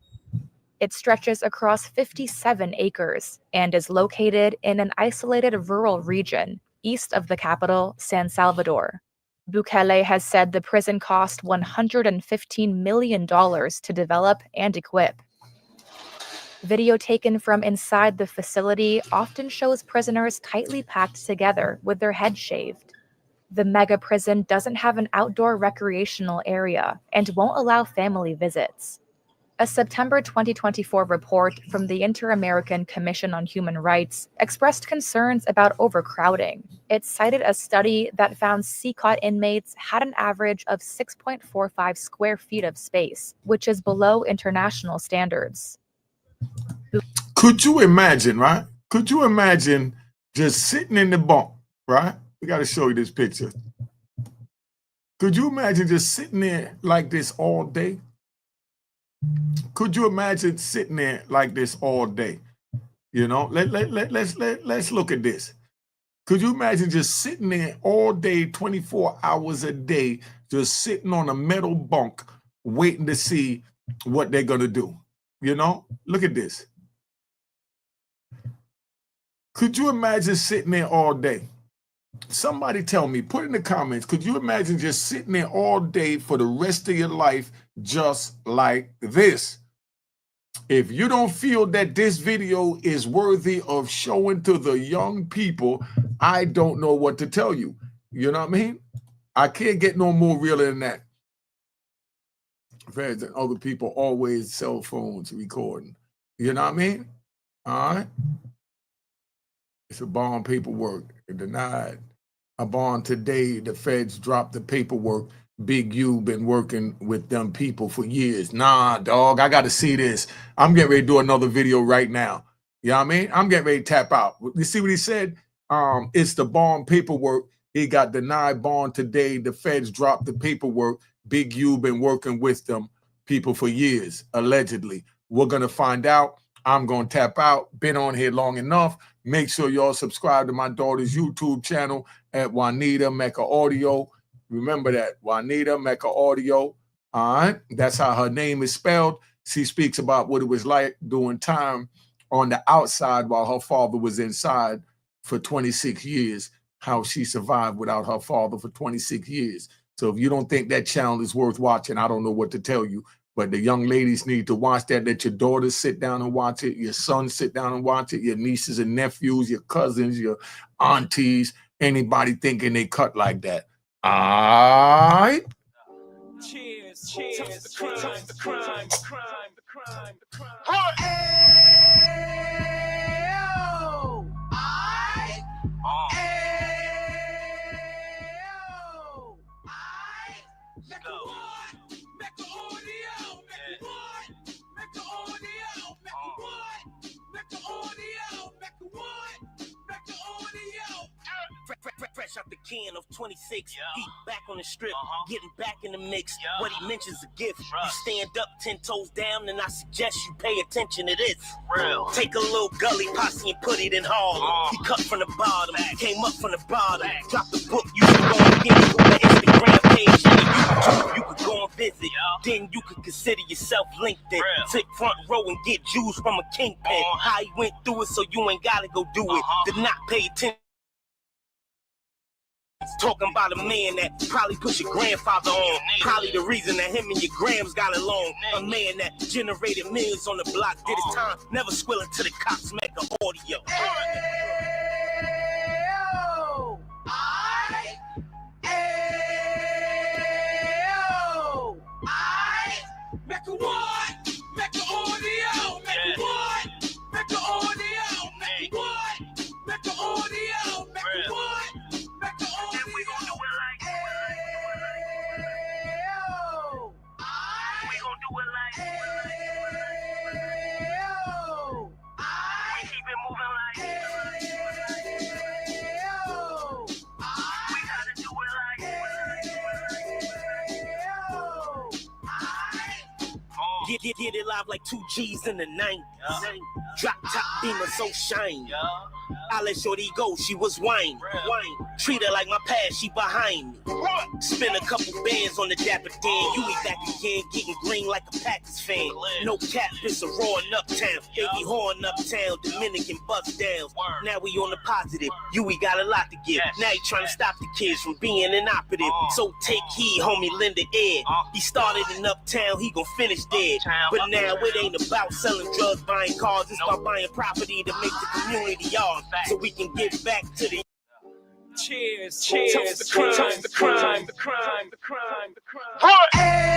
It stretches across 57 acres and is located in an isolated rural region east of the capital, San Salvador. Bukele has said the prison cost $115 million to develop and equip. Video taken from inside the facility often shows prisoners tightly packed together with their heads shaved. The mega prison doesn't have an outdoor recreational area and won't allow family visits. A September 2024 report from the Inter-American Commission on Human Rights expressed concerns about overcrowding. It cited a study that found CCOT inmates had an average of 6.45 square feet of space, which is below international standards. Could you imagine, right? Could you imagine just sitting in the bunk, right? We got to show you this picture. Could you imagine just sitting there like this all day? Could you imagine sitting there like this all day? You know, let's look at this. Could you imagine just sitting there all day, 24 hours a day, just sitting on a metal bunk, waiting to see what they're going to do? You know, look at this. Could you imagine sitting there all day? Somebody tell me, put in the comments, could you imagine just sitting there all day for the rest of your life just like this? If you don't feel that this video is worthy of showing to the young people, I don't know what to tell you. You know what I mean? I can't get no more real than that. Feds and other people always cell phones recording. You know what I mean? All right. It's a bond paperwork. It denied a bond today. The feds dropped the paperwork. Big U been working with them people for years. Nah, dog, I got to see this. I'm getting ready to do another video right now. You know what I mean? I'm getting ready to tap out. You see what he said? It's the bond paperwork. He got denied bond today. The feds dropped the paperwork. Big U been working with them people for years, allegedly. We're going to find out. I'm going to tap out. Been on here long enough. Make sure y'all subscribe to my daughter's YouTube channel at Unique Mecca Audio. Remember that, Unique Mecca Audio. All right. That's how her name is spelled. She speaks about what it was like doing time on the outside while her father was inside for 26 years, how she survived without her father for 26 years. So if you don't think that channel is worth watching, I don't know what to tell you. But the young ladies need to watch that. Let your daughters sit down and watch it. Your sons sit down and watch it. Your nieces and nephews, your cousins, your aunties, anybody thinking they cut like that. All right. Cheers, cheers, the crime, the crime, the crime, the crime, the crime. Fresh out the can of 26, he back on the strip, getting back in the mix. What he mentions a gift. You stand up 10 toes down, and I suggest you pay attention to this. Real. Take a little gully posse and put it in Harlem. He cut from the bottom, came up from the bottom. Drop the book, you can go and get it. The Instagram page and the YouTube, you could go and visit. Then you could consider yourself LinkedIn. Sit front row and get Jews from a kingpin. How he went through it, so you ain't gotta go do it. Did not pay attention. Talking about a man that probably put your grandfather on. Probably the reason that him and your grams got along. A man that generated millions on the block. Did his time, never squilling to the cops. Mecca Audio. Mecca what? Mecca Audio. Mecca what? Mecca Audio. Mecca what? Mecca Audio. Mecca what? Get it live like 2 G's in the 90s. Drop top beamer so shiny. I let shorty go, she was whining. Treat her like my past, she behind me. Spend a couple bands on the Dapper Dan. You be back again, getting green like a Packers fan. No cap, it's a raw in uptown. Baby horn uptown, Dominican bust downs. Now we on the positive, we got a lot to give. Now he trying to stop the kids from being inoperative. So take heed, homie, lend it Ed. He started in uptown, he gon' finish dead. But now it ain't about selling drugs, buying cars. It's about buying property to make the community ours. So we can give back to the Cheers, cheers, the crime, the crime, the crime, the crime, the crime.